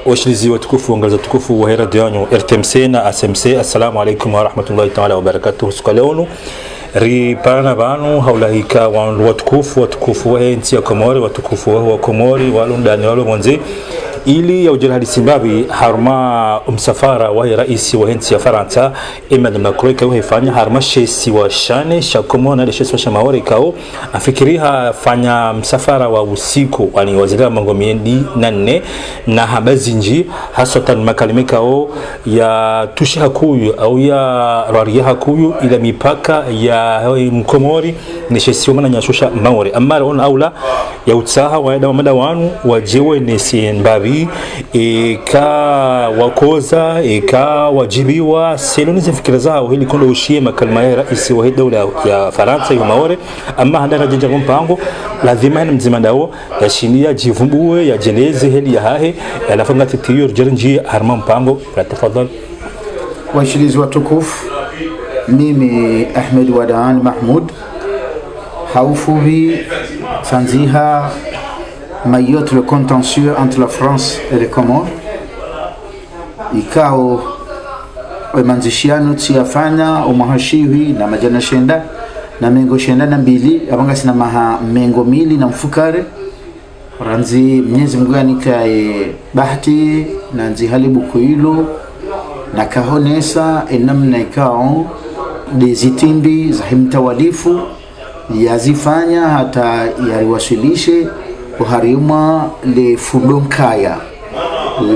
washilizi watukufu wangaza tukufu wa radio yanyu RTMC na SMC. Assalamu alaikum wa rahmatullahi ta'ala wa barakatuh. Sukalonu ripana banu haulahika watukufu wa nchi ya Komori, watukufu wa Komori walundani walo mwanzi ili ya ujira hadisi mbabi harma msafara wa rais wa nchi ya Faransa Emmanuel Macron kwa hifanya harma shesi wa shane shakomona na shesi wa shamaori kao afikiriha fanya msafara wa usiku wani wazira mangomiendi nane na habazinji hasatan makalimikao ya tushi hakuyu au ya raria hakuyu ila mipaka ya Mkomori ni shesi wa nyashusha maori amara on aula ya utsaha wa mada wanu wajewe nesi mbabi ika wakoza ika wajibiwa seloni zifikira zao hili kondo ushie makalima ya rais wa dawla ya Faransa ya Maore amma handana jinja mpango lazima ni mzima ndao ya shinia jivumbue ya jeleze hili ya hahe alafanga titiyo jarinji harma mpango tafadhali. Washilizi watukufu, mimi Ahmed Wadaan Mahmoud haufubi sanziha mayotte le contentieux entre la France et les Comores ikao manzishiano tsiyafanya umahashiwi na majana shenda na mengo shenda na mbili abangasi na maha mengo mili na mfukare ranzi mnyezi mgani kae bahati na nzi halibu kuilo na kahonesa enamna ikao dezitimbi za himtawalifu yazifanya hata yariwasilishe kuharima le fundonkaya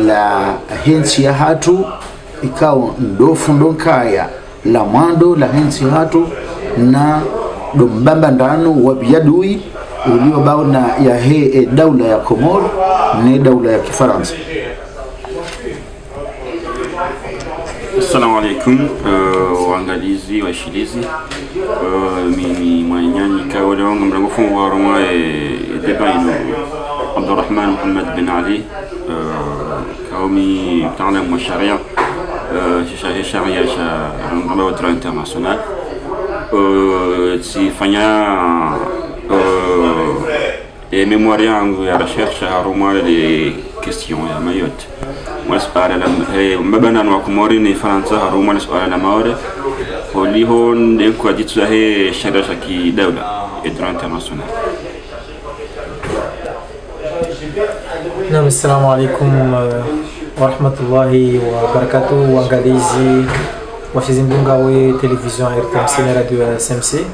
la hensi ya hatu ikao ndo fundonkaya la mando la hensi hatu na dombamba ndano wabiyadui ulio bauna ya he daula ya Komoro ne daula ya Kifaransa. Assalamu alaikum waangalizi washilizi mimi mwanyanyi kaole wangu mlangofu wa Roma debaino Abdurrahman Muhammad bin Ali kaomi mtaalam wa sharia sharia mtaalam wa droit international sifanya mémoire yangu ya recherche à Roma les questions ya Mayotte مسألة لما مبنى وكموري نفرنسا هروما نسأل لماوري واللي هون دينكو أديتو هي شرشة كي دولة إدرا انترناسيونال. نعم السلام عليكم ورحمة الله وبركاته وانغاليزي وشيزندونغا وي تلفزيون RTMC na radio SMC.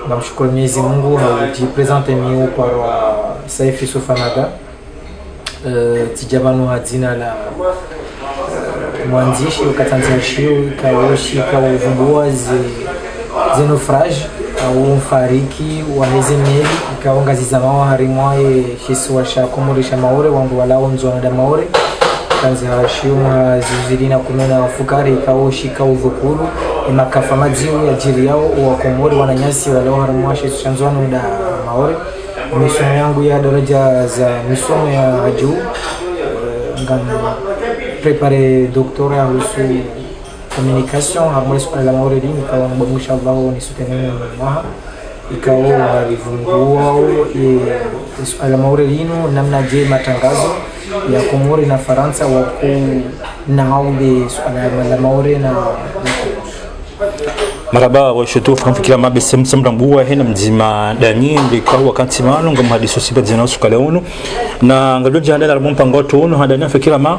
Namshukuru Mwenyezi Mungu hajipresente mimi kwa Saifi Sofanada tijabanu hazina la mwanzishi ukatanzishio kaoshi kauvumbua zenofrage au mfariki wa hezemeli ikaongazi za mawa harimwaye shisu wa shakomorisha maore wangu walao nzwana da maore kanzi hashio zizilina kumena fukari ikaoshi kauvukuru imakafa madziu ya jiri yao wakomori wananyasi walao harimwa shisu chanzwano da maore. Misomo yangu ya daraja za misomo ya juu ngam prepare doctorat rusu communication harmonie sur la Maore dini kwa mbamisha Allah ni soutenir maha ikao walivungua la Maore dino namna je matangazo ya Komori na Faransa waku na haule la Maore na maraba wa shutufu kamfikira mabe semsembra mbuwa hena mzima dani ndikawa wakati mano ngam hadiso sipa zina usukaleuno na ngalio jihanda na mpango tuno hadani fikira ma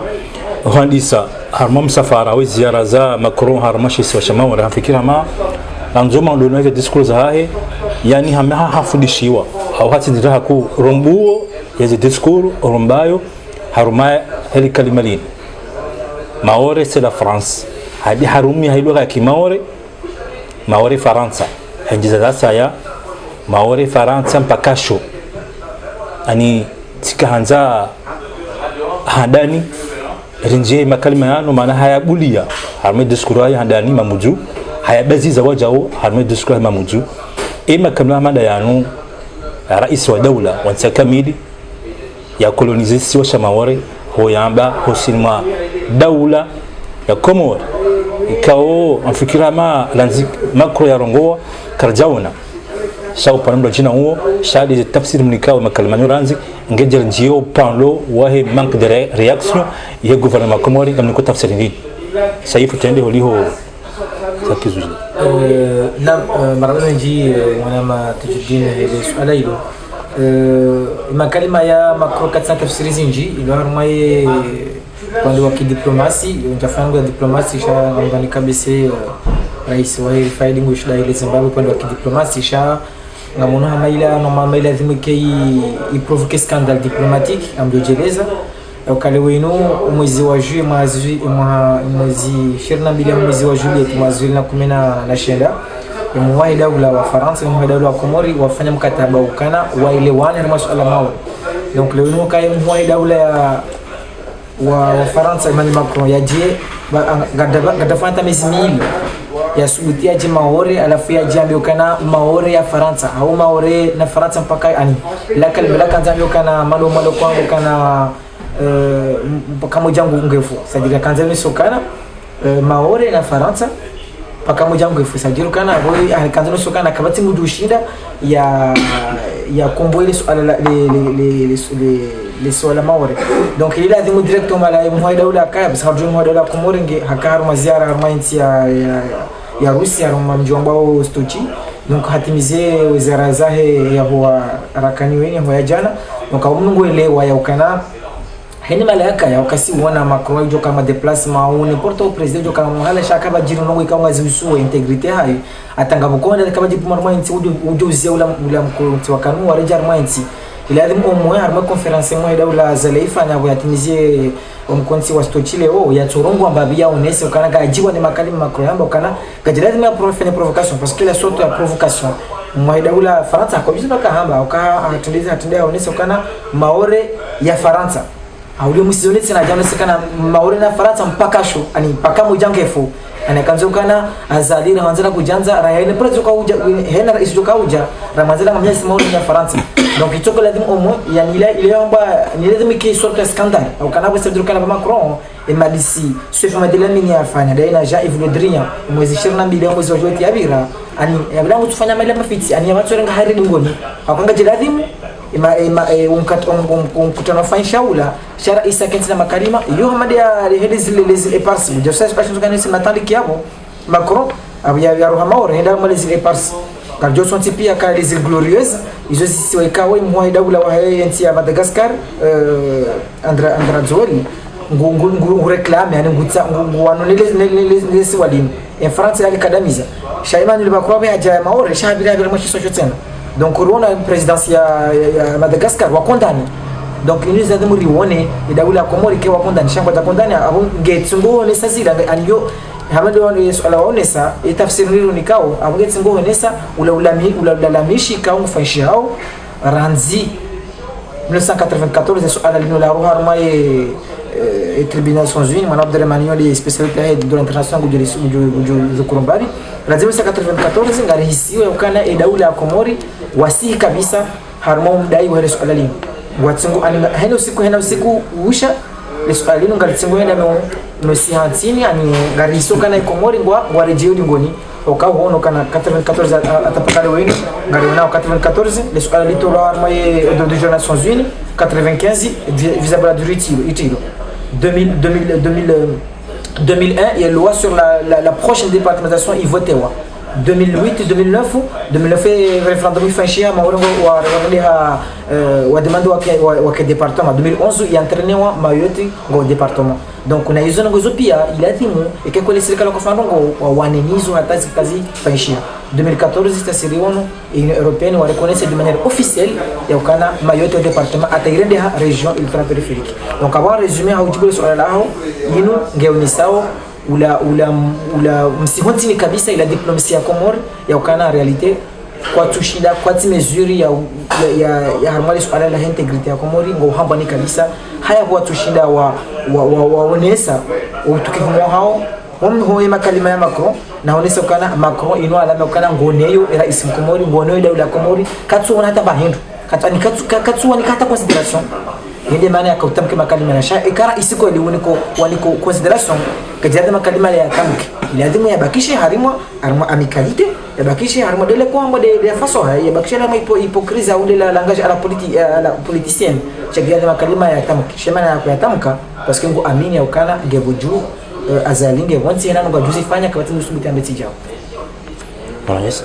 handisa harma msafara wa ziara za Macron harmashi wa shamawa fikira ma nzoma ndo nave discours hae yani hamaha hafundishiwa au hati ndira ku rombuo yeze discours rombayo haruma heli kalimalin Maore c'est la France hadi harumi hailugha ya Kimaore Maore Faransa hanjiza sasa ya Maore Faransa mpakasho ani tikahanza hadani rinje makalima yano maana hayabulia harme diskura ya hadani mamuju hayabaziza wajao harme diskura mamuju ema kamla mada yano rais wa daula wansakamili ya kolonization wa Maore hoyamba hosinma daula ya Komori ikao afikira ma lanzi makro ya rongoa karjauna shau panamdo jina huo shadi tafsiri mnikao makalmanyo ranzi ngejer njio panlo wahe manque de réaction ye gouvernement Comori ngamni ko tafsiri ni saifu tende holiho sakizuji na marabana nji wanama tujidini ile swala hilo makalima ya makro 400 tafsiri zinji ilo harumaye pande wa kidiplomasi unjafanya ya diplomasi sha ngani kabisa rais wa fighting with ile Zimbabwe pande wa kidiplomasi sha ngamona hamaila normal maila zimekei iprovoke scandale diplomatique amdojeleza ukale wenu mwezi wa juillet mwezi 22 mwezi wa juillet mwezi na 10 na shenda mwahi dawla wa France mwahi dawla wa Komori wafanya mkataba ukana waelewane na masuala mao donc leo wenu kai mwahi dawla wa France Emmanuel Macron yaje gadafanya miezi miwili ya subuti ya maore alafu ya jambo kana maore ya Faransa au maore na Faransa mpaka ani lakini bila jambo kana malo kwangu kana mpaka jangu ngefu sadira kanza ni sokana maore na Faransa mpaka jangu ngefu sadira kana boy kanza ni sokana kabati ngudushinda ya kombo ile swala le swala maore donc il a dit directement la mwaida ula kaya sababu mwaida ula komoringe hakaru maziara harmainti ya Rusia roma mjomba wa Stochi donc hatimize wizara zahe ya huwa rakani weni huwa jana donc mungu elewa ya ukana heni malaka ya ukasi wana Macron jo kama déplacement ou n'importe au président jo kama mhala shaka bajiro no ikawa ziusu integrity hayo atanga bukonda kama jipu marmainti ujo uzia ula mkuru wa kanu wa reja marmainti ila adimu omwe harma conference mwe daula zalaifa na yatimizie omkonsi wa Stochi leo ya torongo ambabia onese ukana gajiwa ni makali Macron yamba ukana gajiradi ma provocation parce que la sorte de provocation mwe daula Faransa kwa bizo kahamba uka atendea onese ukana maore ya Faransa audio musizonetse na jana sekana maore na Faransa mpaka sho ani mpaka mujangefu anakanza ukana azali na wanzana kujanza rayane prezo ka uja hena rais joka uja ramazela ngamnya maore ya Faransa donc itoko lazima omo yani ile amba ni lazima ki sorte scandale au kana bose dukana ba Macron et madisi chef madela mini afanya daina ja Yves Le Drian mwezi 22 mwezi wa joti abira ani yabla kutufanya mali mafiti ani yabatsorenga hari dingoni akanga jilazimu umkutano fanya shaula shara isa kentina makarima yo hamadi ya les épars je sais pas quand c'est m'attendre kiabo Macron ya rohama orenda les épars car jo sont pia ka les glorieuses ils aussi wakawa mwa daula wa nchi ya Madagascar Andra Zoli ngu reclame yani ngutsa ngwano les walimu en France ya kadamiza shaima ni bakwa ya jamaa maore shabira bila mwisho tena donc corona présidence ya Madagascar wa condamné donc ils nous avons rione daula Komori ke wa condamné shamba ta condamné abo ngetsungo ne sazira anyo hamado wale swala onesa itafsiriru nikao abo ngetsungo onesa ulalamishi kao mfanshi hao ranzi 1994 swala lino la roha rumaye et tribunal Nations Unies manab de remanio les spécialités de l'international de Kurumbari lazima 1994 ngarihisiwe ukana daula ya Komori wasihi kabisa harmo mdai wa swala lino watsingo hena usiku usha swala lino ngatsingo hena no sihantini ani ngariso kana Komori ngwa warejeo ngoni okahono kana 94 atapakale wenu ngariona 94 les swala lito la armée de Nations Unies 95 vis-à-vis la durée itilo 2001 il y a une loi sur la prochaine départementation il votait 2008 2009 référendum fanchia maorongo wa demande wa département 2011 il y a entraîné wa Mayotte go département donc kuna hizo ngozo pia ilazimu ikekole serikali kwa fanongo wanenizo hatazi kazi fanchia 2014 stasiriono Union européenne wa reconnaître de manière officielle ya ukana Mayotte au département atairende ha région ultra-périphérique donc avant résumé ha ujibule swala lao yinu ngeonisao ula msihonti kabisa ila diplomatie ya Komori ya ukana realite kwa tushida kwa mesure ya harmali swala la integrity ya Komori ngo hamba ni kabisa haya kwa tushida wa onesa utukivu hao wamhoe makalima ya Macron na onesa ukana Macron ino alama ukana ngoneyo rais Komori ngoneyo daula Komori katsuona hata bahindu katsuwa ni kata consideration yende maana yakautamke makalima na sha ikara isiko ile waniko consideration kajada makalima ya tamke lazima yabakishe harimo amikalite yabakishe harimo dele kwa de façon yabakishe la hypocrisie ou de la langage à la politicienne chagada makalima ya tamke shema na kuyatamka parce que ngo amini ya ukana ngebuju azalinge wansi yana ngo juzi fanya kwa tinu subita mbeti jao. Yes.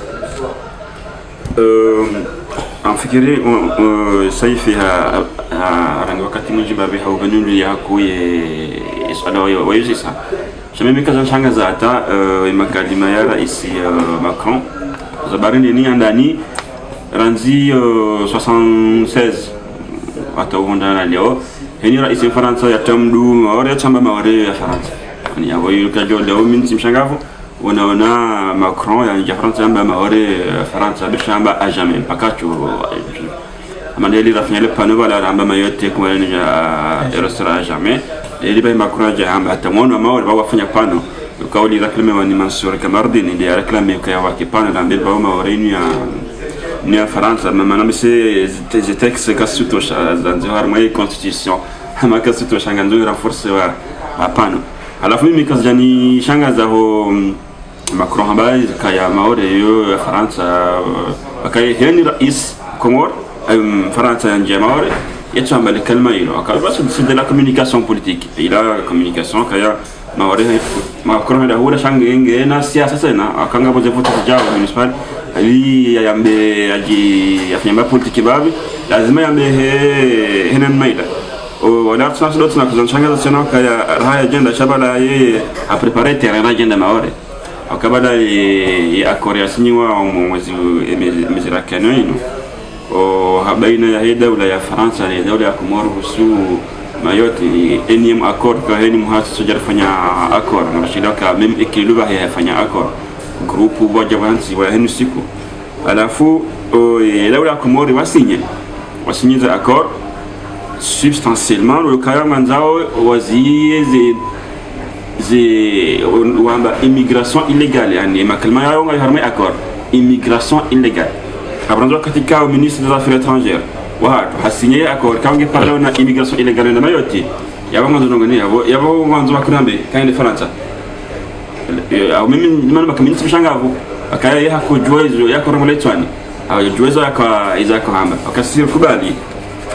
Amfikiri saifiha rangi wakati mwingi babi hauganulu yako ye isada wa yuzisa shamimi kaza shanga za hata makalima ya rais Macron zabarini ni andani ranzi 76 hata uondana leo heni rais wa Faransa ya tamdu maore ya chamba maore ya Faransa ni yabo yukajo leo minti mshangavu unaona Macron ya Faransa amba maore Faransa bishamba a jamais pakacho amaneli rafanya le pano wala amba mayote kwa ni ya restaurant jamais ili ba Macron ja amba atamono maore ba wafanya pano kauli reklame wa ni Mansour Kamardini ndio reklame kwa wakipano na mbele ba maore ni ya Faransa mama namse des textes kasuto zanzibar mai constitution ama kasuto shanganzo renforce wa pano alafu mimi kazani shanga za ho Macron habari kaya maore yo ya Faransa akay heni rais Comore Faransa ya maore yachamba le kalma hilo akaba c'est de la communication politique ila communication kaya maore Macron da hura shanga ngenge na siasa sana akanga boje vote jawa municipal ali yambe aji afanya politique babi lazima yambe henen maila wala tunasema tunakuzana sana kaya haya agenda shabala ye a préparer terrain agenda maore akabada ya Korea sinyiwa mwezi mezira kanino habaina ya dawla ya Faransa na dawla ya Comore husu mayoti enyem accord ka heni muhasi sojar fanya accord na shirika mem ikiluba ya fanya accord grupu wa javansi wa heni siku alafu dawla ya Comore wasinyiza accord substantiellement le cas manzao waziye wamba immigration illégale yani makalima yao ngai harmai accord immigration illégale abranzo katika au ministre des affaires étrangères watu hasinye accord kaunge parla na immigration illégale na mayoti yabo manzo ngani yabo manzo bakurambe kaende Faransa au mimi nimana makamini mshangavu akaya ya kujwezo ya koromletwani au jwezo ya izako hamba akasir kubali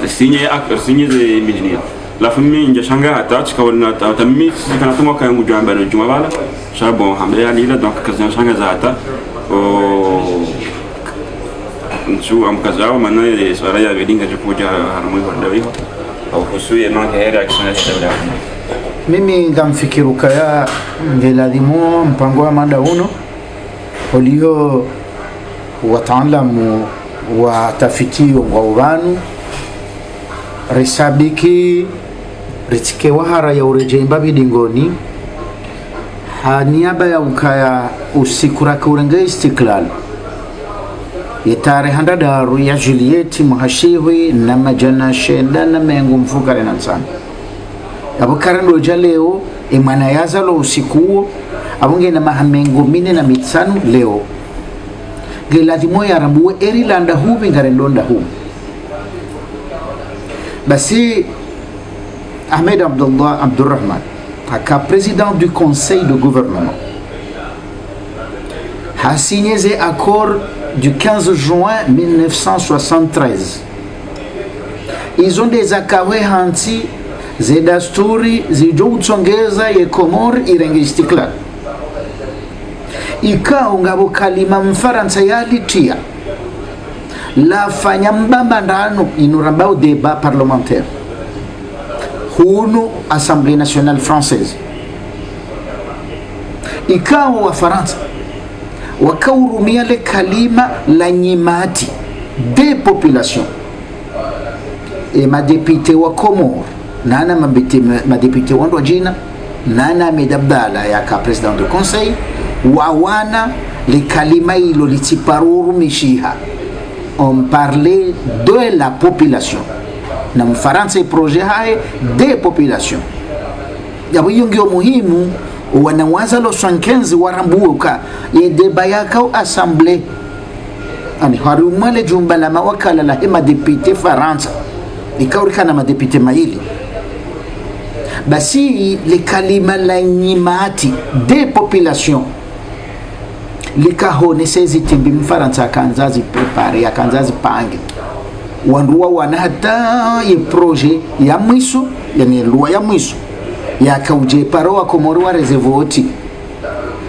sinye ze mijinia la famille nje shanga hata chikawalna tamimi sikana tumo kayangu jamba no juma bala shabon hamle ali la donc kazan shanga za hata nchu amkazao maana ile swala ya vedinga jukuja harmoni kwa dawi au husuye manke heri action ya dawla mimi ngamfikiru kaya ngeladimo mpango wa mada uno ulio wataalamu wa tafitio wa uranu resabiki ritike wahara ya urejemba bidingoni haniaba ya ukaya usikura kurenge Istiklal yetare handa daru ya Julieti muhashiwi na majana shenda na mengu mfukare na nsana abukara ndo jaleo imana yazalo usikuo abunge na mahamengo mine na mitsanu leo geladimo ya rambuwe erilanda hubi ngarendonda hubi Bassi Ahmed Abdurrahman, président du conseil de gouvernement, a signé les accords du 15 juin 1973. Ils ont des accords hanti, les dasturi, les joutsongeza, les Comores, irenge Istiklal. Ika ungabo kalima mfaransa yalitia. La fanya mbamba ndano inurambao débat parlementaire hunu Assemblée nationale française ikawa wa Faransa wakaurumia le kalima la nyimati des populations et ma députée wa Comore nana ma députée wa jina nana medabdala ya ka président du conseil wawana le kalima ilo litiparuru mishiha. On parlait de la population. Na mfaransa projet hae des populations. Yabo yongio muhimu wanawaza lo 75 warambuka ye deba yakao assemblée. Ani harumale jumba la mawakala la hema député Faransa. ikaurikana madepite maili basi le kalima la nyimati depopulation likahone sezi timbi mfaransa kanzazi prepare ya kanzazi pange wanduwa wana hata ye projet ya mwiso yani lua ya mwiso ya kauje paro wa Komoro wa reservoti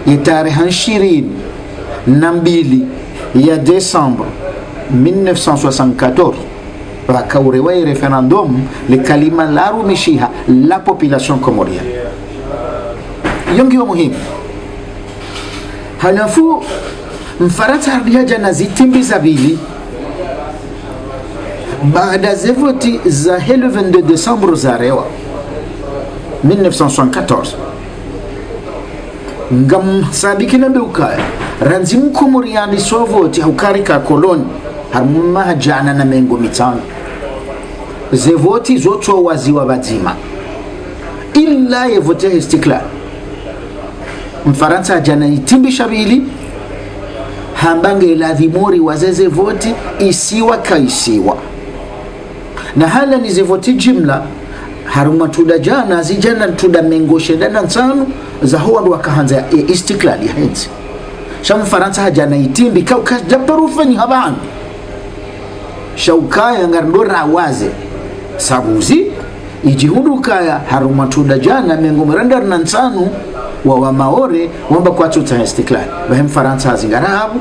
ye tarehe 22 ya Desembre 1974 wakaurewa referendum le kalima la rumishiha la population comorienne yongi wa muhimu. Halafu Mfaransa hadihaja na zitimbi za bili baada za voti za 22 Desembre za rewa 1974 ngam sabiki na beukaya ranzi mkomoriani so voti haukari ka koloni harumma hajana na mengo mitano ze voti zoto waziwa bazima illa ye vote istiklal. Mfaransa jana itimbi shabili hambange la dhimori wazeze voti isiwa kaisiwa na hala ni zivoti jimla haruma tuda jana zijana tuda mengo shedana nsanu za huwa ndo wakahanza ya istiklali ya hensi shamu Mfaransa jana itimbi kauka jabarufani habani shaukaya ngarndora waze sabuzi ijihudu kaya haruma tuda jana mengo merandar na nsanu wa Maore wamba kwa tuta istiklal bahem Faransa hazingarabu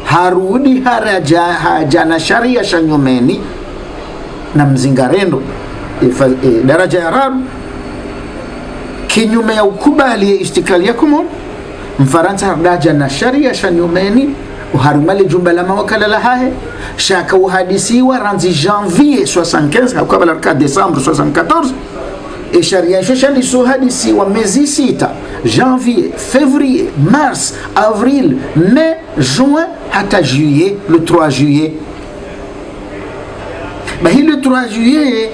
harudi haraja na sharia shanyomeni na mzingarendo daraja ya raru kinyume ya ukubali ya istiklali ya Komoro. Mfaransa haraja na sharia shanyomeni uharumali jumba la mawakala la hahe shaka uhadisiwa ranzi janvier 75 hakukabala 4 Desembre 74 et sharia shashandi so hadisi wa mezi 6 janvier, février, mars, avril, mai, juin hata juillet, le 3 juillet. Bahi le 3 juillet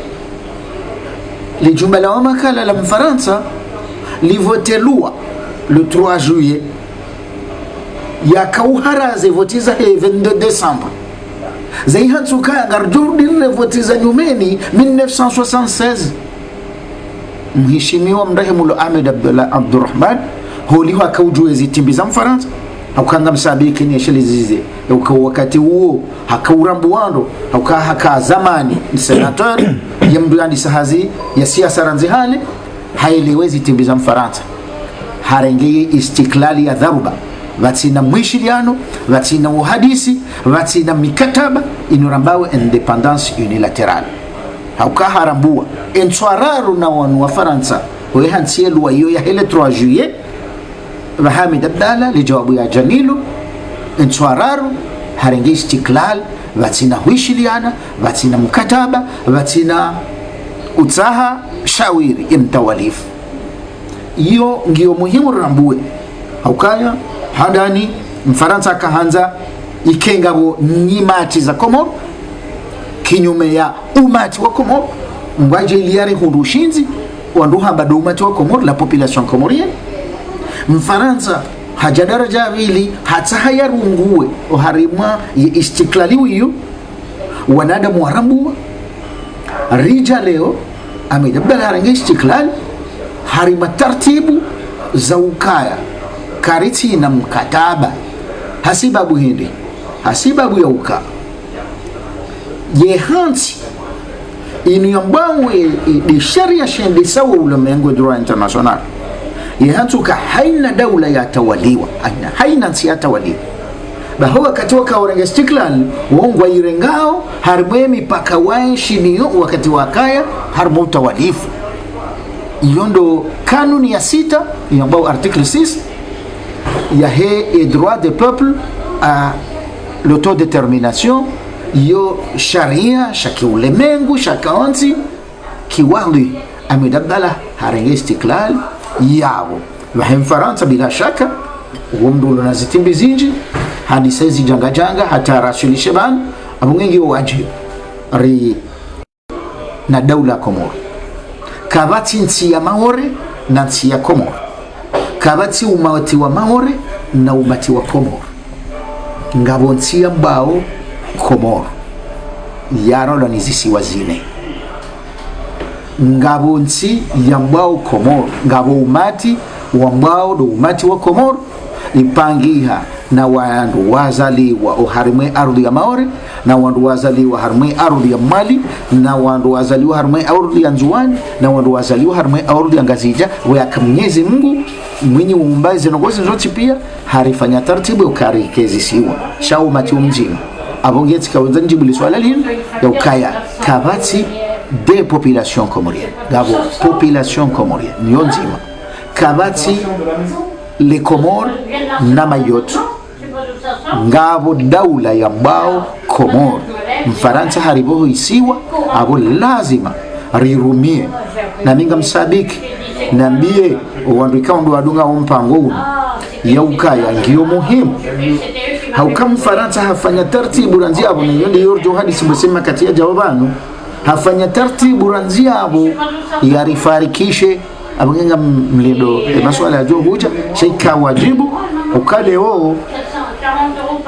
les jumba la wamakala la Mfaransa li vote loi le 3 juillet ya kauharaze votiza 22 Desembre zai hatsuka ngardurdin votiza nyumeni 1976 mheshimiwa mrehemu Ahmed Abdurrahman holiho akaujue zitimbi za Mfaransa haukanga msabiki ni shelizize wakati huo hakaurambu wando haka zamani ni senator ya mduandi sahazi ya siasa ranzihali haelewezi timbi za Mfaransa harengeye istiklali ya dharuba vatina mwishiliano vatina uhadisi vatina mikataba inurambawe independence unilaterale hauka harambua entswararu na wanu wa Faransa we hansielu wa iyo ya hele 3 juillet wa Hamid Abdallah li jawabu ya Janilu entswararu harengi istiklal vatina huishiliana vatina mkataba vatina utaha shawiri imtawalifu iyo ngiyo muhimu rambue haukaya handani Mfaransa kahanza ikengabo nyimati za Komoro kinyume ya umati wa Komoro mwaje iliare hundushinzi wanduha bado umati wa Komoro la population comorienne. Mfaransa hajadaraja vili hata hayarungue uharimwa ya istiklali wiyo wanadamu warambu rija leo amedabdala harange istiklali harima tartibu za ukaya kariti na mkataba hasibabu hindi hasibabu ya uka ye hansi inu yambawe di sharia shende sawa ulemengu droit international ye hansi uka haina daula ya tawaliwa haina nsi ya tawaliwa bahawa katoka orenge istiklal wongwa irengao harmwe mipaka wae shiniyo wakati wakaya harmu utawalifu yondo kanuni ya 6 yambao article 6 ya he et droit des peuples à l'autodétermination yo sharia shaki ulemengu shakaonzi kiwali Ahmed Abdallah harenge istiklal yao wahem Faransa bila shaka wumdulu na zitimbi zinji hadi saizi janga hata rasuli sheban abungengi waji ri na daula Komoro kabati nsi ya Maore na nsi ya Komoro kabati umati wa Maore na umati wa Komoro ngabo nsi ya mbao Komoro yarola nizisi wazine ngabo nsi ya mbao Komoro, ngabo umati wa mbao do umati wa Komoro ipangiha na wandu wazaliwa uharimwe ardhi ya Maore, na wandu wazaliwa harimwe ardhi ya Mali, na wandu wazaliwa harimwe ardhi ya Nzuani, na wandu wazaliwa harimwe ardhi ya Ngazija. Waka Mwenyezi Mungu mwenye uumbaji zinogozi zote pia harifanya taratibu ukarikezi siwa shau mati umjini abongeti kawenza njibuli swala lino ya ukaya kabati de population comorienne gabo population comorienne nyonzima kabati le Comores na Mayotte ngabo daula ya mbao Komoro. Mfaransa hariboho isiwa abo lazima rirumie na minga msabiki nambie wanduika wandu wadunga mpango uno ya ukaya ngio muhimu. Hauka Mfaransa hafanya tartibu ranzi abo ni yonde yorjo hadisi mbesema katia jawabano hafanya tartibu ranzi abo yarifarikishe abangenga mlindo maswala ya jo huja sheika wajibu ukale oo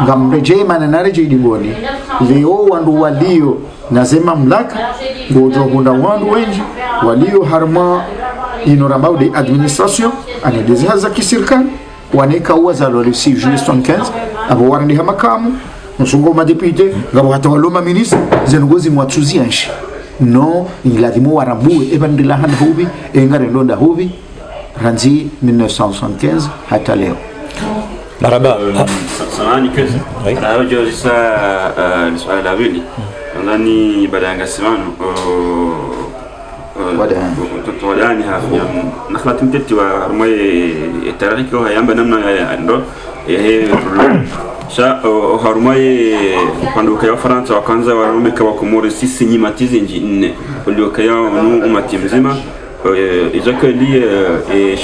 ngamreje mananareje idingoni leo wandu walio nasema mlaka gojo gunda wandu wengi walio harma inorambao de administration ane dezaza kisirikali waneka uwaza lole si juillet 75 abo warandi hamakamu nsungo madepite ngabo hatawaloma ministre zenugozi mwatsuzi anshi no iladimo warambue ebandila handa hubi engare ndonda hubi ranzi 1975 hata leo maraba samani kesi rajo jisa swala la vili ndani badanga simano wadani hafi nakhlati mteti wa moye tariko hayamba namna ya ndo sha harumai panduka ya Faransa wakanza warumeka wa Komoro sisi nyimatizi nne ulioka ya umati mzima izakeli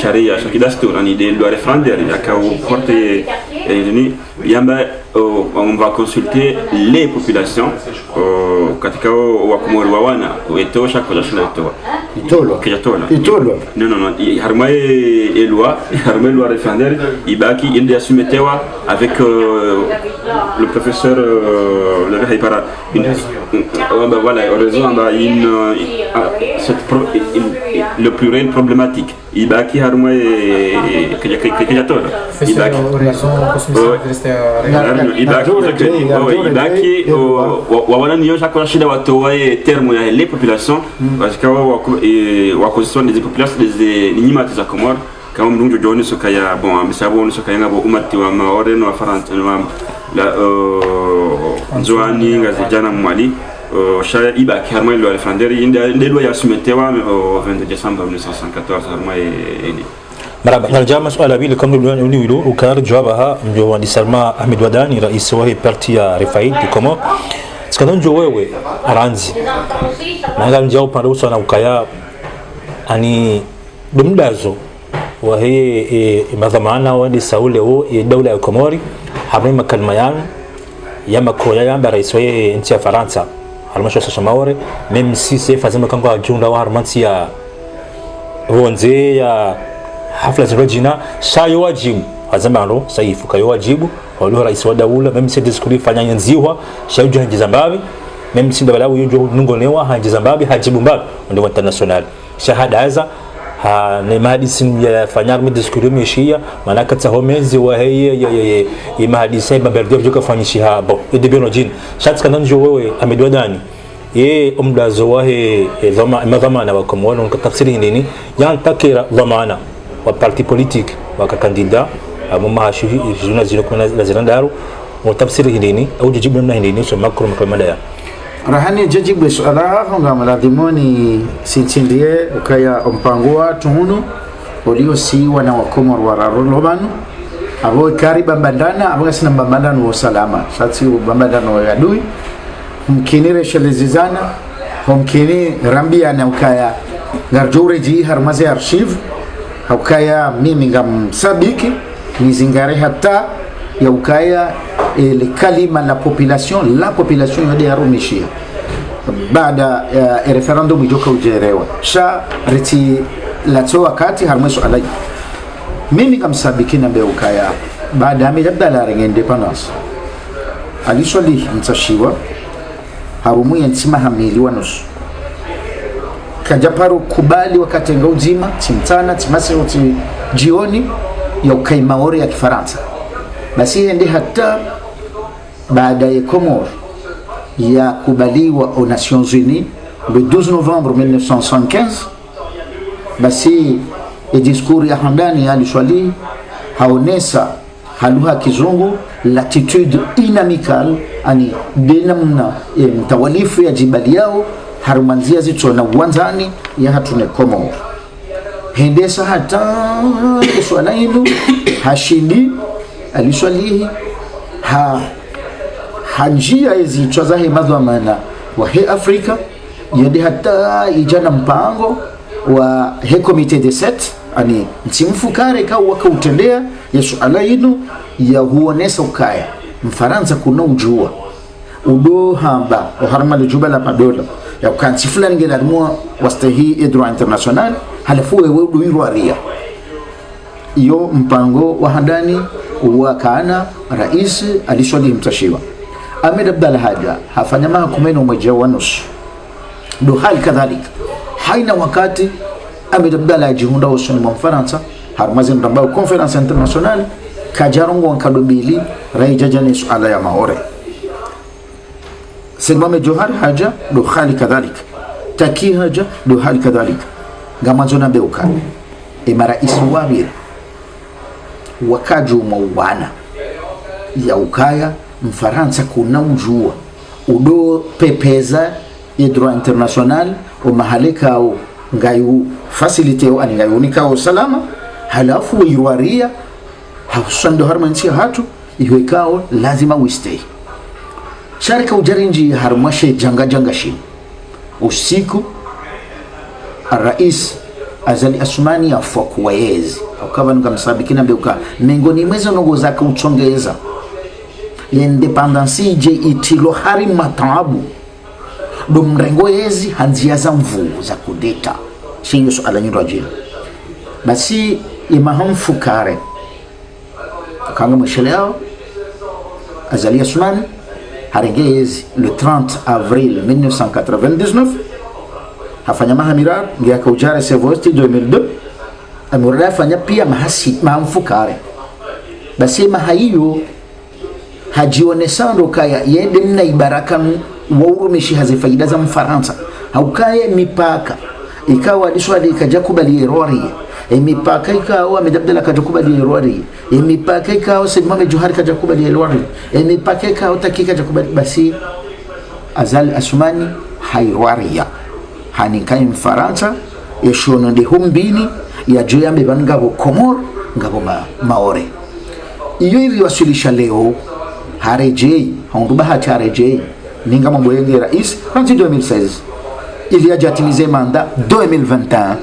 sharia shakidastur ani de loi référendaire yakau porte yamba on va consulter les populations katika wa Komoro wawana weto shako jashina weto itolo non harumai loi référendaire ibaki inde asumetewa avec le professeur le Haipara voilà raison le pluriel problématique ibaki haruma kiyatola ibaki wana niyo shakora shida watowaye terme ya les populations parce que wa constitution des populations des nyimati za Komoro kama mrunjo joni sokaya bon amesabo sokaya ngabo umati wa Maore no Faransa no la Nzuani ngazijana Mali shaya ibaki harma loi référendaire inde loi ya sumetewa au 22 décembre 1914 harma eni maraba nalja maswala vile kama uliwilo ukar jawabaha mjo wa Salma Ahmed Wadani rais wa parti ya Refaid Komoro sikanonjo wewe aranzi nanga mjao pande usana ukaya ani dumdazo wa hii madhamana wa saule o dawla ya Komori hamima kalma yan yama koya yamba rais wa nchi ya Faransa halmasho sasa Maore même si c'est fazima kanga junda wa harmansi ya ronze ya hafla za rojina shayo wajibu azamano saifu kayo wajibu wale rais wa dawla même si diskuli fanya nziwa shayo janje Zimbabwe même si dabala yujo nungonewa hanje Zimbabwe hajibu mbabe ndio international shahada haza ni mahadisi ya fanyar midiskurio meshia manaka tahomezi wa heye ya mahadisi baberdia joka fanyishi habo idibino jin shatka nanjo wewe Ahmed Wadani umdazo wa he dhamana wa Komoro tafsiri nini yan takira dhamana wa parti politique wa kandida amma shuhi juna zino kuna lazirandaro wa tafsiri nini au jibu namna nini so makro mkamada rahani jajibu swala honga maladhimoni sintindie ukaya ompangua tunu olio si wana wa Komoro wararolobanu abo kariba bandana abo sina bandana wa salama sati bandana wa adui mkinire shelezizana mkini rambia na ukaya garjore ji harmaze archive ukaya mimi ngam sabiki nizingare hata ya ukaya le kalima la population yode yarumishia baada ya referendum ijoka ujerewa sha reti lato wakati harmeso alai mimi kamsabiki na beukaya baada amejabda la independence aliswali mtashiwa harumu ya ntima hamili wa nusu kajaparo kubali wakati ngauzima timtana timase uti jioni ya ukai Maore ya Kifaransa. Basi ende hata baada ya Comores ya kubaliwa aux Nations Unies le 12 novembre 1975. Basi discours ya Hamdani aliswali haonesa haluha kizungu l'attitude inamicale ani denamna mtawalifu ya jibali yao harumanzia zito na uwanzani ya hatune Comores. Hendesa hata swala hilo hashindi aliswalihi hanjia hizi twazahe madhamana wa he Afrika yende hata ijana mpango wa he comité de set ani msimfukare ka wakautendea yesu alainu ya huonesa ukaya Mfaransa kuna ujua udo hamba oharma lijuba la madola ya ukansi fulani ngela mwa wastahi droit international halafu wewe uduirwa ria iyo mpango wa handani wa kana rais alishwali mtashiwa Ahmed Abdallah Haja hafanya mahakumeno mmoja wa nusu ndo hali kadhalika haina wakati Ahmed Abdallah ajihunda usoni mwa Mfaransa harmazi ndambao conference international kajarongo wankadobili raija jani suala ya Maore Selmame Johar Haja ndo hali kadhalika Taki Haja ndo hali kadhalika Gamazona Beuka Emara Iswabira wakaju mauwana ya ukaya Mfaransa kuna ujua udo pepeza droit international o mahaleka au ngayu facilite au ngayu nikao salama halafu iwaria haushando harmansi hatu iwekao lazima uistay sharika ujarinji harmashe janga shi usiku rais Azali Asumani afoku waezi akawa ngamsabikina beuka mengoni mweza nogo zaka uchongeza independence je itilo hari matabu do mrengo yezi hanzia za mvu za kudeta shiyo suala nyiro ajili basi imahamfukare kanga mwisheleo Azali Asumani harenge yezi le 30 avril 1999 hafanya mahamirar ngia kaujare sevosti 2002 amurada fanya pia mahasi mahamfukare basi mahayo hajionesando kaya yende mna ibaraka waurumishi hazifaida za Mfaransa haukaya mipaka ikawa diswali ikajakubali erori mipaka ikawa Ahmed Abdallah kajakubali erori mipaka ikawa Selmame Johar kajakubali erori mipaka ikawa Taki kajakubali basi Azali Asumani haywaria hanikai Mfaransa yeshono de humbini ya joya mbangabo Comores ngabo Maore iyo ili wasilisha leo harejei honduba harejei ninga mambo yenge rais kanzi 2016 ili ajatimize manda 2021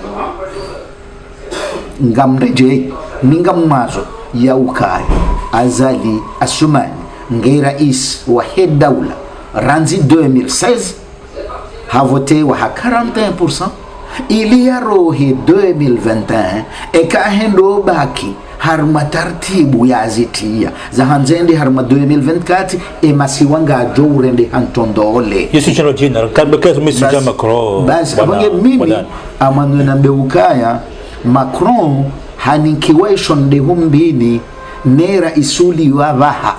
ngamrejei ninga mmazo ya ukaya Azali Asumani nge rais wa daula ranzi 2016 havote wa 41% ili ya rohi 2021 ekahendo baki harma tartibu ya zitia za hanzendi harma 2024 emasiwanga jourende hantondole yesu chino jina kadbekez misija Macron basi abange mimi amanu na beukaya Macron hanikiwation de humbini nera isuli wa baha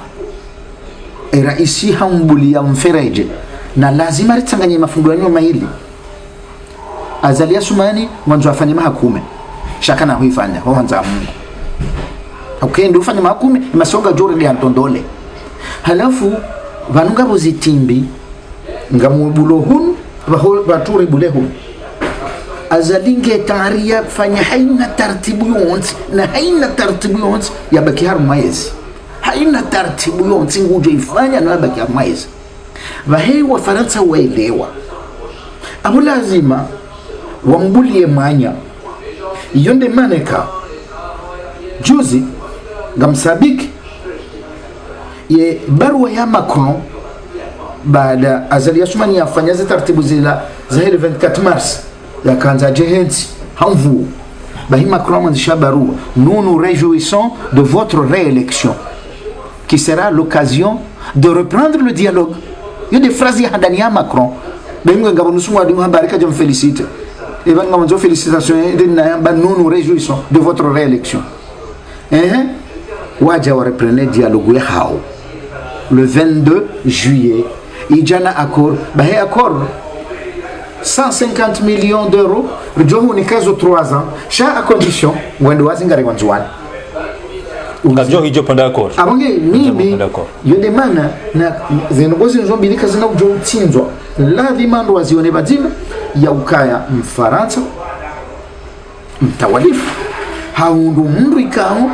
raisi hambuli ya mfereje na lazima ritanganye mafungu nyuma hili Azali Asumani mwanzo afanye mahakume shaka na huifanya ho hanza Mungu okay ndio ufanye mahakume masonga jore ndi antondole halafu vanunga bozitimbi ngamubulohun bature bulehu azalinge taria fanya haina tartibu yonzi na haina tartibu yonzi ya baki harmaizi haina tartibu yonzi nguje ifanya na baki harmaizi vahe wa Faransa waelewa amu lazima wambulie manya yonde maneka juzi ngamsabiki ye barua ya Macron baada Azali Asumani afanya za taratibu zila za 24 mars ya kanza jehenzi hamvu bahi Macron mwanzisha barua nous nous réjouissons de votre réélection qui sera l'occasion de reprendre le dialogue. Il y a des phrases ya handani ya Macron bengu ngabonusumwa dimu habari kaje mfelicite Et ben, félicitations, nous nous réjouissons de votre réélection. Waja wa reprenait dialogue hao le 22 juillet. Ijana accord, bahe accord 150 millions d'euros. Rejohu ni kazo 3 ans. Cha à condition, wendo wazingari wanzuani. Ngavyo hijo panda accord. Abonge mimi yode mana na zenogozi nzombilika zina ujo utsinzwa. Lazima ndo wazione bazima ya ukaya Mfaransa mtawalifu. Haundu mundu ikao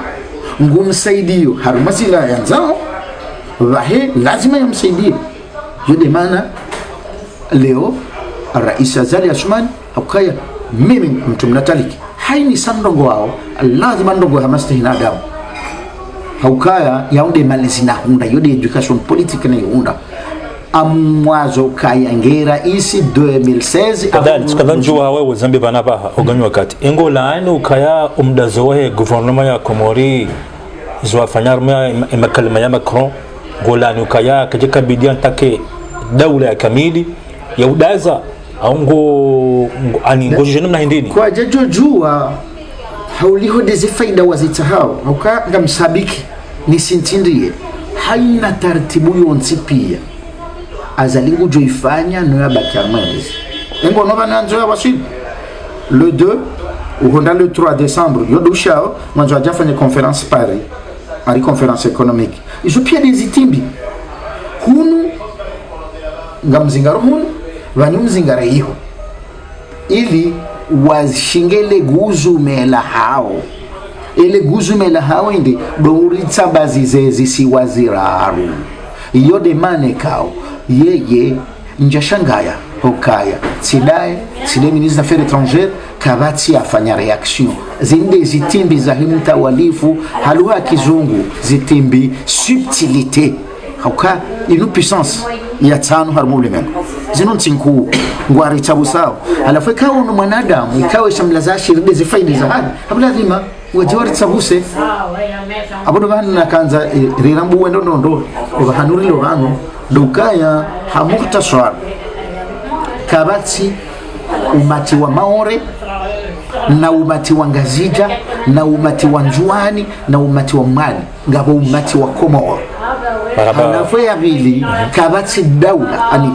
ngumsaidio harumazila yanzao wahe lazima yamsaidie. Yode mana leo Rais Azali Assoumani hakaya mimi mtu mnataliki haini sandongo wao lazima ndongo hamastahina adamu haukaya yaunde malizina hunda yode education politique na hunda amwazo kaya ngera isi 2016 kadanjua wewe zambi banabaha oganyu wakati engo laani ukaya umdazo wahe gouvernement ya Komori zwafanyarma makalima ya Macron ngolani ukaya kajeka bidian take dawla ya kamili ya udaza aungo ani ngojeno na hindini kwa jajojua hauliho dezifaida wazitahao hauka ngamsabiki nisintindie haina taratibu yonsi pia azalingu joifanya no ya bakarmezi engo nova nanzo ya wasili le 2 ou le 3 décembre yodushao mwanzo ajafanya conférence Paris ari conférence économique izo pia dezitimbi hunu ngamzingaro hunu vanyumzingara hiyo ili washingele guzumela hao ele guzumela hao indi douritsa bazize si waziraru iyo demane kao yeye njashangaya hokaya tside ministre d'affaires étrangères kabati afanya reaction zinde zitimbi za mtawalifu haluha kizungu zitimbi subtilité hauka inu puissance ya tano harmulimen zinu ntinku ngwari tabusao alafu ikawa no mwanadamu ikawa shamla za shiride zifaidi za hadi lazima wajori tabuse abodo bana nakanza rirambu wendo ndo bahanuri lo bano dukaya hamukta swar kabati umati wa Maore na umati wa Ngazija na umati wa Njuani na umati wa Mali ngabo umati wa Komoro Hanafoya vili kabati daula ani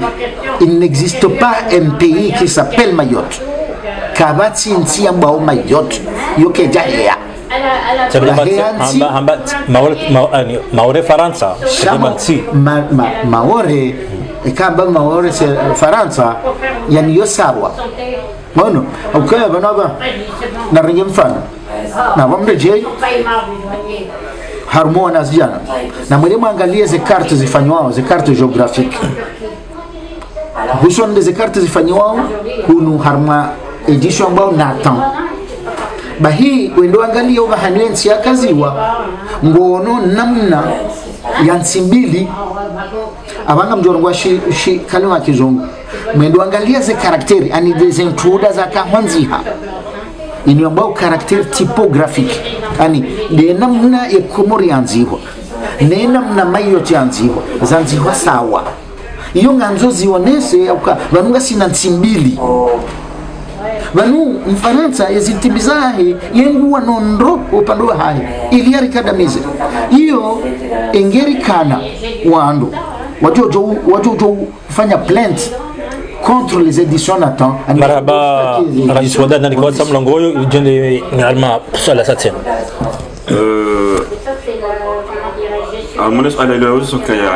il n'existe pas un pays qui s'appelle Mayotte kabati nti ambao Mayotte yoke jaya hamba Maore Faransa Maore ikamba Maore Faransa yani yosawa mono ukaya banaba na ringe mfano na wamreje harmona zijana na mwalimu angalie ze carte zifanywa ze carte géographique huson ze carte zifanywa kunu harma edition ambao natan bahi wendo angalie over hanwensi akaziwa ngono namna ya nsimbili abanga mjorongwa shi kalima kizungu mwendo angalia ze karakteri ani des intruda za kahwanziha ini ambao karakteri typographique ani de namna ya Komori yanziho ne namna Mayotte yanziho zanziho sawa iyo nganzo zionese uka vanunga sina nsimbili vanu Mfaransa yazitibizahe yengu wanondo upande wa hai ili yarikadamize iyo engerikana wandu wajojo fanya plainte contre les éditions Nathan. Marhaba Rais Wada nani kwa sababu mlongoyo jende ngalma sala satien almones ala leo sokaya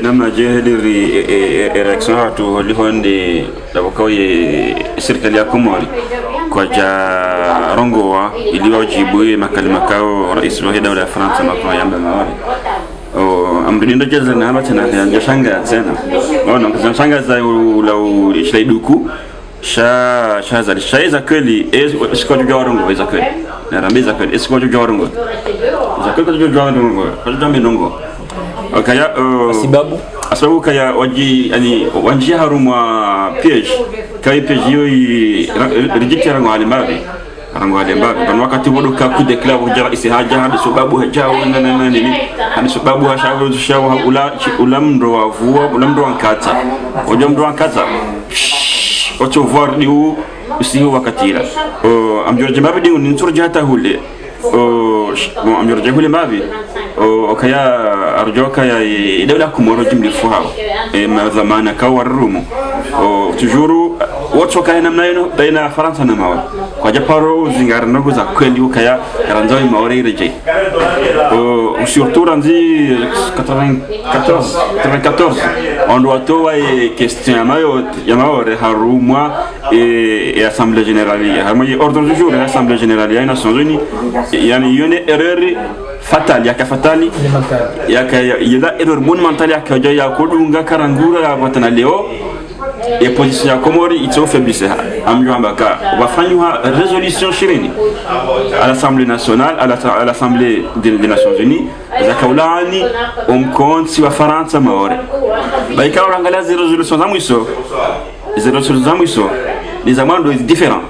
namna jeheli election hatu holihonde dabokoye serikali ya Komori kwa ja rongowa iliwajibu makalima kao rais wa dawla ya France Macron yamba Maori amrindo jeza na hama tena njashanga tena ona njashanga za ulau shaiduku za shaiza kweli esko jorongo za kweli na rameza kweli esko jorongo za kweli jorongo kwa jamii nongo akaya sababu kaya waji harumwa page kai page hiyo rijitira ngwali mabi arangwale mbabe kwa wakati wodo ka ku declare jara isihaja hadi sababu hajao na nini hadi sababu hashawo ulamndo wa vuo ulamndo wa nkata ojo mndo wa nkata ocho voir diu usiho wakatira amjorje mabi dingu ninsurja hata hule amjorje hule mabi okaya arjoka ya dawla Komoro jimli fuhao ma zamana ka warumu tujuru watu kaya namna yino baina Faransa na Maori kwa japaro zingara nogo za kweli ukaya ranzoi Maori reje surtout ranzi 94 on doit toa question ya Maori harumwa et assemblée générale harmonie ordre du jour l'assemblée générale des Nations Unies yani yone erreur fatale yaka fatali yaka yeda error monumentale yaka ya kodunga karangura ya watana leo et position ya Komori ito faiblesse amjamba ka wafanywa résolution shirini à l'Assemblée nationale à l'Assemblée des Nations Unies zakaulani umkonsi wa Faransa Maori baika urangalia résolution za mwiso les amando est différent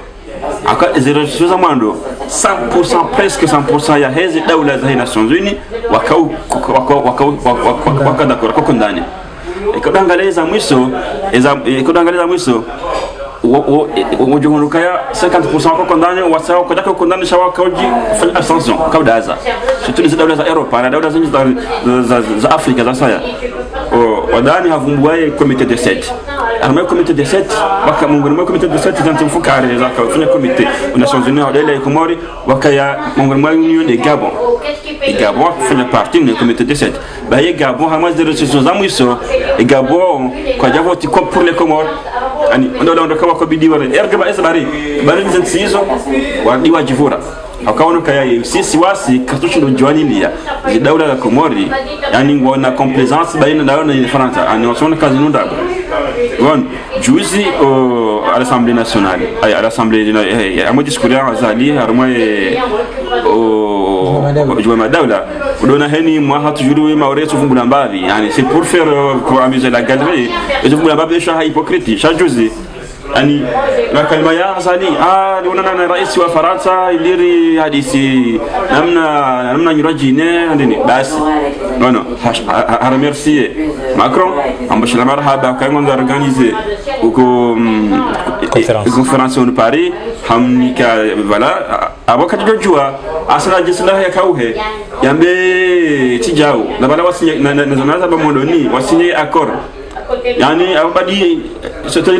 aka résolution za mando 100% presque 100% ya hizi dawla za Nations Unies wakau d'accord kwa kondani ikodangaleza mwiso ujohunukaya 50% kwa kondani wasao kwa dako kondani shawa kauji fanya ascension kaudaza surtout les dawla za Europa na dawla za Afrika za saya wadani havumbuaye comité de 7 armée comité de 7 baka mungu comité de 7 zantumfukare za kufanya comité aux Nations Unies odele Komori wakaya mungu union de Gabon et Gabon fait partie du comité de 7 baye Gabon hama de ressources amuiso et Gabon kwa javo ti pour les Comores ani ndo kawa ko bidi wala ergaba esbari bari nzizo wadi wajivura akaona kaya sisi wasi kartusho ndo juani lia dawla la Komori yani ngona complaisance baina na Faransa ani wasona kazi nunda bon juzi à l'Assemblée nationale à l'Assemblée à mo discuter azali harmo Juma Dawla udona heni mwa hatujuru Maori tufungula mbavi yani c'est pour faire pour amuser la galerie et tufungula mbavi sha hypocrite sha juzi yani na kalima ya azali unaona na rais wa Faransa iliri hadisi namna nyurajine ndini basi non remercier Macron ambashira marhaba quand on a organisé conférence en Paris hamnika voilà abokati jojua asala jesla ya kauhe yambe tijao na bala wasinye na zonaza ba mondoni wasinye accord yani abadi c'était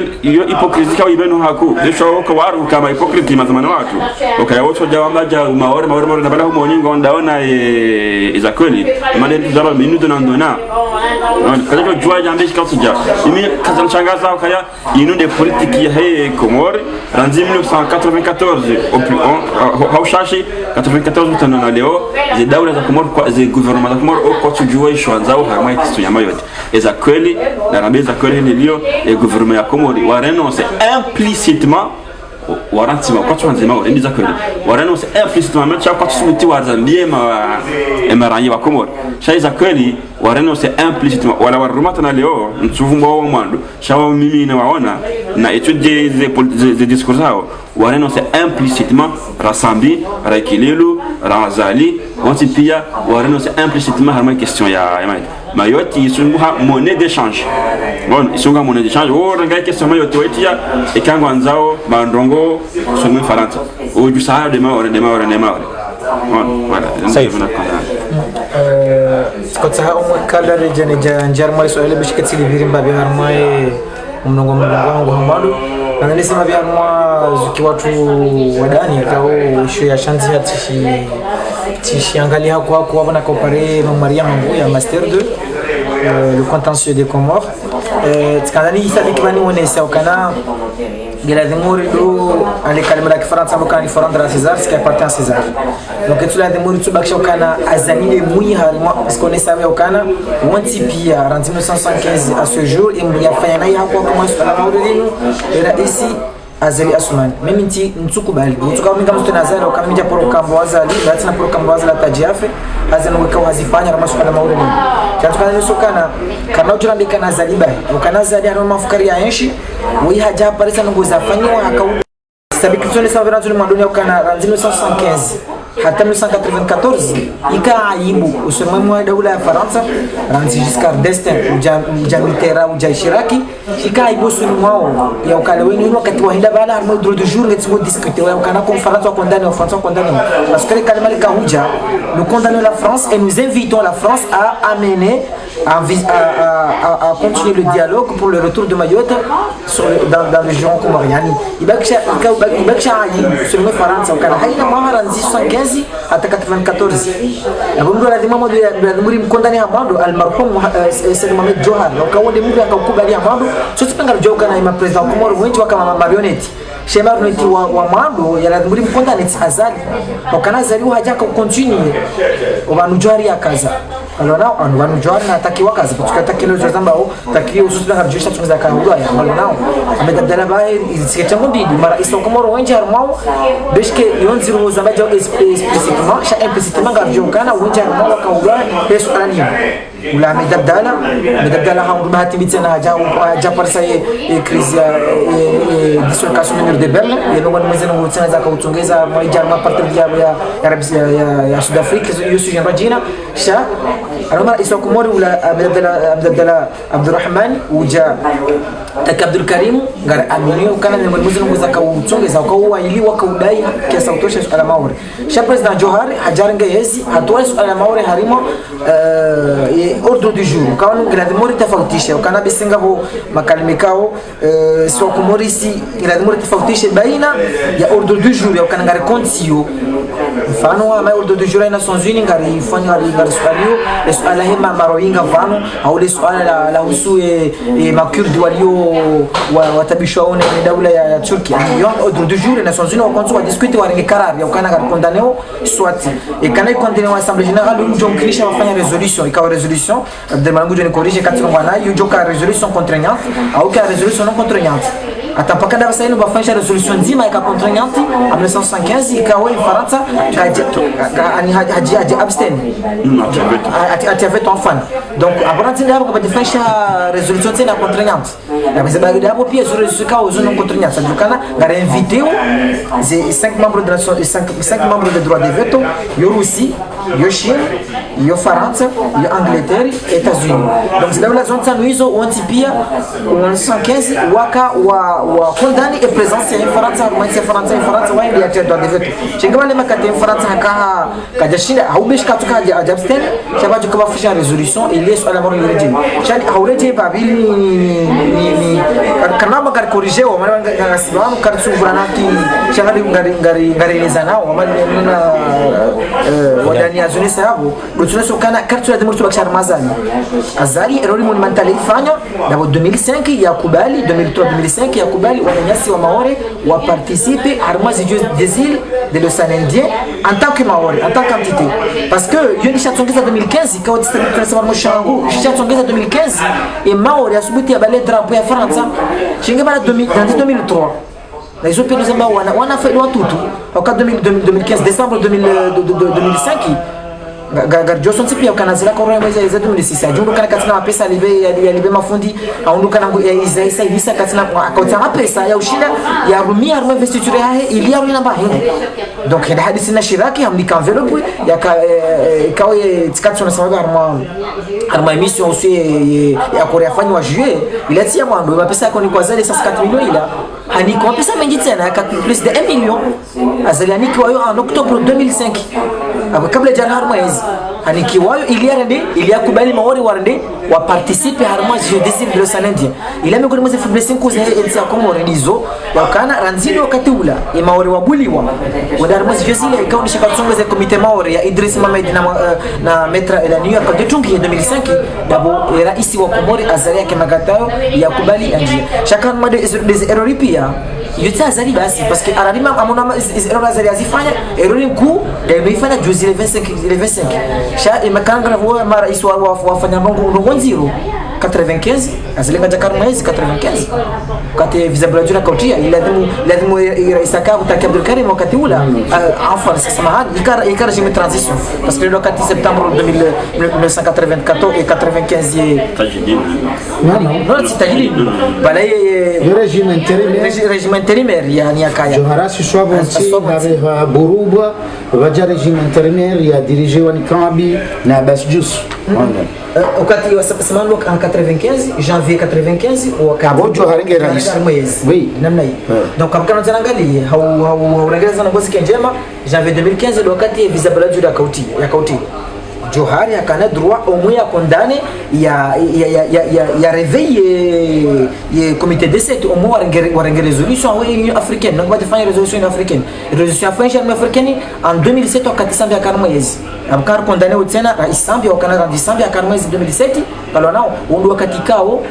hypocrisie kwa ibeno haku desho kwa waru kama hypocrite mazamana watu okaya wote jawamba ja Maori na bala humo nyingo ndaona za kweli mane tuzaba minuto na ndona kaza jua jambe shikatsuja imi kaza mchangaza okaya inu de politique ya Komori ranzi 1994 au plus haushashi 94 tano leo ze dawla za Komori kwa ze gouvernement za Komori kwa tujua ishwanzao hama kitu nyama yote za kweli na rabeza kweli nilio e gouvernement ya Komori wa renoncer implicitement warantima kwa tuanzima wa ndiza kweli wa renoncer implicitement mais cha kwa tusumiti wa Zambie emaranye wa Komori shaiza kweli wa renoncer implicitement wala warumata na leo mtuvumbo wa mwandu shawa mimi na waona na étudier des discours hao wa renoncer implicitement rasambi raikilelu razali wanti pia wa renoncer implicitement harma question ya Mayoti isunguha monnaie d'échange bon isunga monnaie d'échange ranga question Mayoti wetia ekango anzao mandongo somme Faransa o du Sahara de Maori bon voilà saif skotsa umkala rejene jarmal soele bishkati libirimba biharmai mnongo hamadu na nisema biharmwa zuki watu wadani atao ishu ya shanzi tishi angalia kwa wana comparer Maria Mambo ya master 2 le contentieux des Comores tskandani isabiki bani wonesa ukana gela demori do ale kalima la Kifaransa mokani forandra César ce qui appartient à César donc tu la demori tu bakisha ukana azanile mui harma parce qu'on est savait ukana wanti pia en 1975 à ce jour et mbuya fanya ya kwa kama sala maudini era ici azali asumani mimi ntukubali utukawa kama tunazali ukamija program wazali latina program wazali tajiafe azana wekao hazifanya kama sala maudini katika nisokana kama tunandika nazali bai ukanazali ana mafukari ya enshi wi haja aparisa ngo zafanywa akau sabiki tuni savera tuni mandoni ukana 1975 hata 1994 ikaibu usimamizi wa dola ya Faransa Ranzi Giscard d'Estaing uja Mitterrand uja Chirac ikaibu usimamizi wao ya ukale wenyewe wakati wa hila bala harmo droit de jour ngeti discuter wa kana conférence wa condamné wa France condamné parce que le kalima le kahuja nous condamnons la France et nous invitons la France à amener à continuer le dialogue pour le retour de Mayotte dans la région comorienne. Il va que ça selon le Faransa ukana haina Ranzi 75 hasta 94 abondo la dimamo de muri mkondani amando almarhum Said Mohamed Johar ukawonde mtu akakubali amando sisi panga joka na ima president Komoro wengi kama marionette shema noti wa mando ya muri mkondani azali ukana zali haja continue obanu Johari akaza alona anu Johari na atakiwa kaza tukataki leo zambao takio sisi panga jisha tunza kaulwa ya alona amedadala bae isikechango ndidi mara iso Komoro wengi armao beshke yonziro zabajo explicitement cha implicitement garjokana wenja mwa kaulwa peso alani ula medabdala hawo bahati mitena haja parsa crise dislocation numero de Berlin yeno wan mezeno wotsana za kautongeza maija ma partir ya South Africa yusu jambajina sha alama iso Komori ula medabdala Abdurrahman uja tak Abdul Karim gar amini ukana ni mezeno za kautongeza kwa ili wakaudai kiasi utosha ala maore sha president Johari hajaringa yezi hatwa ala maore harimo ordre du jour quand grande mori tofautisha ukana bisinga bo makalimikao sio kumorisi grande mori tofautisha baina ya ordre du jour ya ukana ngare kontsio mfano wa ordre du jour ina Nations ngari ifanya ngari swalio swala hema maroinga mfano au le swala la usue makurdi walio watabishwa one ni daula ya Turki yani ordre du jour ina Nations wakonzo wa discuter wa ringe karar ya ukana ngari condamneo soit et kana condamné wa assemblée générale unjonkilisha wafanya resolution ikawa resolution Abdelmalou je ne corrige katika mwana yujo ka résolution contraignante au ka résolution non contraignante atapaka da saini bafanya résolution nzima ika contraignante en 1915 ikawa Faransa haji abstain ati avait ton fan donc après ndio hapo kubadilisha résolution tena contraignante na baada hapo pia zuri zikao non contraignante sadukana ngara invité ces 5 membres de la 5 membres de droit de veto yo Russie yo Chine yo Faransa yo Angleterre États-Unis donc c'est là la zone tano hizo pia 1915 waka wa kondani et présence ya Faransa Faransa wa ndio ya droit de veto chingama le makati ya Faransa haka kajashinda haubeshi katuka abstain shabaje kwa fisha resolution ile swala moro yurejini shadi haureje babili ni kanama kar corriger wa mara ngasibamu kar suvranati shagari ngari nao mali na wadani azuni sababu tunaso kana kartu ya demurtu bakshar mazali azali errori monumental ifanya na 2005 ya kubali 2003-2005 ya kubali wananyasi wa Maore wa participer harmoise des îles de l'océan Indien en tant que Maori, en tant qu'entité. Parce que yoni chatongeza 2015 quand tunasema mshangu chatongeza 2015 et Maori asubuti ya bale drapeau ya Faransa chinge bala 2003 na hizo pia nasema wanafanya watutu wakati 2015 décembre 2005 Gar Johnson pia kanazila kwa mwezi wa 2006 ajundu kana katina mapesa alibe mafundi aunduka na Isaisa Ibisa katina akauta mapesa ya ushinda ya rumia harma investiture yahe ili ya namba hindi donc hada hadisi na Shiraki hamdika envelope ya kawe tikatso na sababu harma emission aussi ya Korea fanywa wa juillet ilatia mwando mapesa yako ni kwa zaidi sasa 4 milioni ila hani kwa pesa mengi tena plus de 1 million azaliani kwa en octobre 2005 kabla ya harma hizi hani kiwayo iliyakubali Maori warende wa participer harma geodésique de l'océan Indien ila miongoni mwa blessing kuza ya Komoro nizo wakana ranzini wakati ula ya Maori wabuliwa wanda harma geodésique ikawa nishika kusonga za komite Maori ya Idris Mohamed na metra la New York de Tungi 2005 dabo rais wa Komoro Azalia Kemagatayo yakubali Indien chacun mwa des erreurs pia yote azali basi parce que arabima amona erreur azali azifanya erreur ku ndio ifanya juzi le 25 sha imakanga huwa mara iswa wafanya ndongo 95 azilenga jakar mwezi 95 kati visibility na kautia lazima iraisaka kutaka Abdul Karim wakati ula enfin samahani ikara jimi transition parce que le 4 septembre 1994 et 95 non c'est tajidi balay régime intérimaire intérimaire yani akaya Joharasi Swabonsi na Burubwa waja régime intérimaire ya dirigé wa Nikambi na Abbas Jus. Wakati wa samano en 95 janvier 95 wakabo Joharinge rais. Oui, namna hii. Donc kama tunaangalia hauregeza na ngozi njema janvier 2015 wakati visa balaju ya kauti Johari akana droit au moins à condamner ya réveil le comité de set au moins une résolution à l'Union africaine donc va faire une résolution africaine africaine en 2007 au 400 ya Karmoyezi amkar condamné au tena Isambi au Canada en Isambi ya Karmoyezi 2007 alors nao ndio wakati kao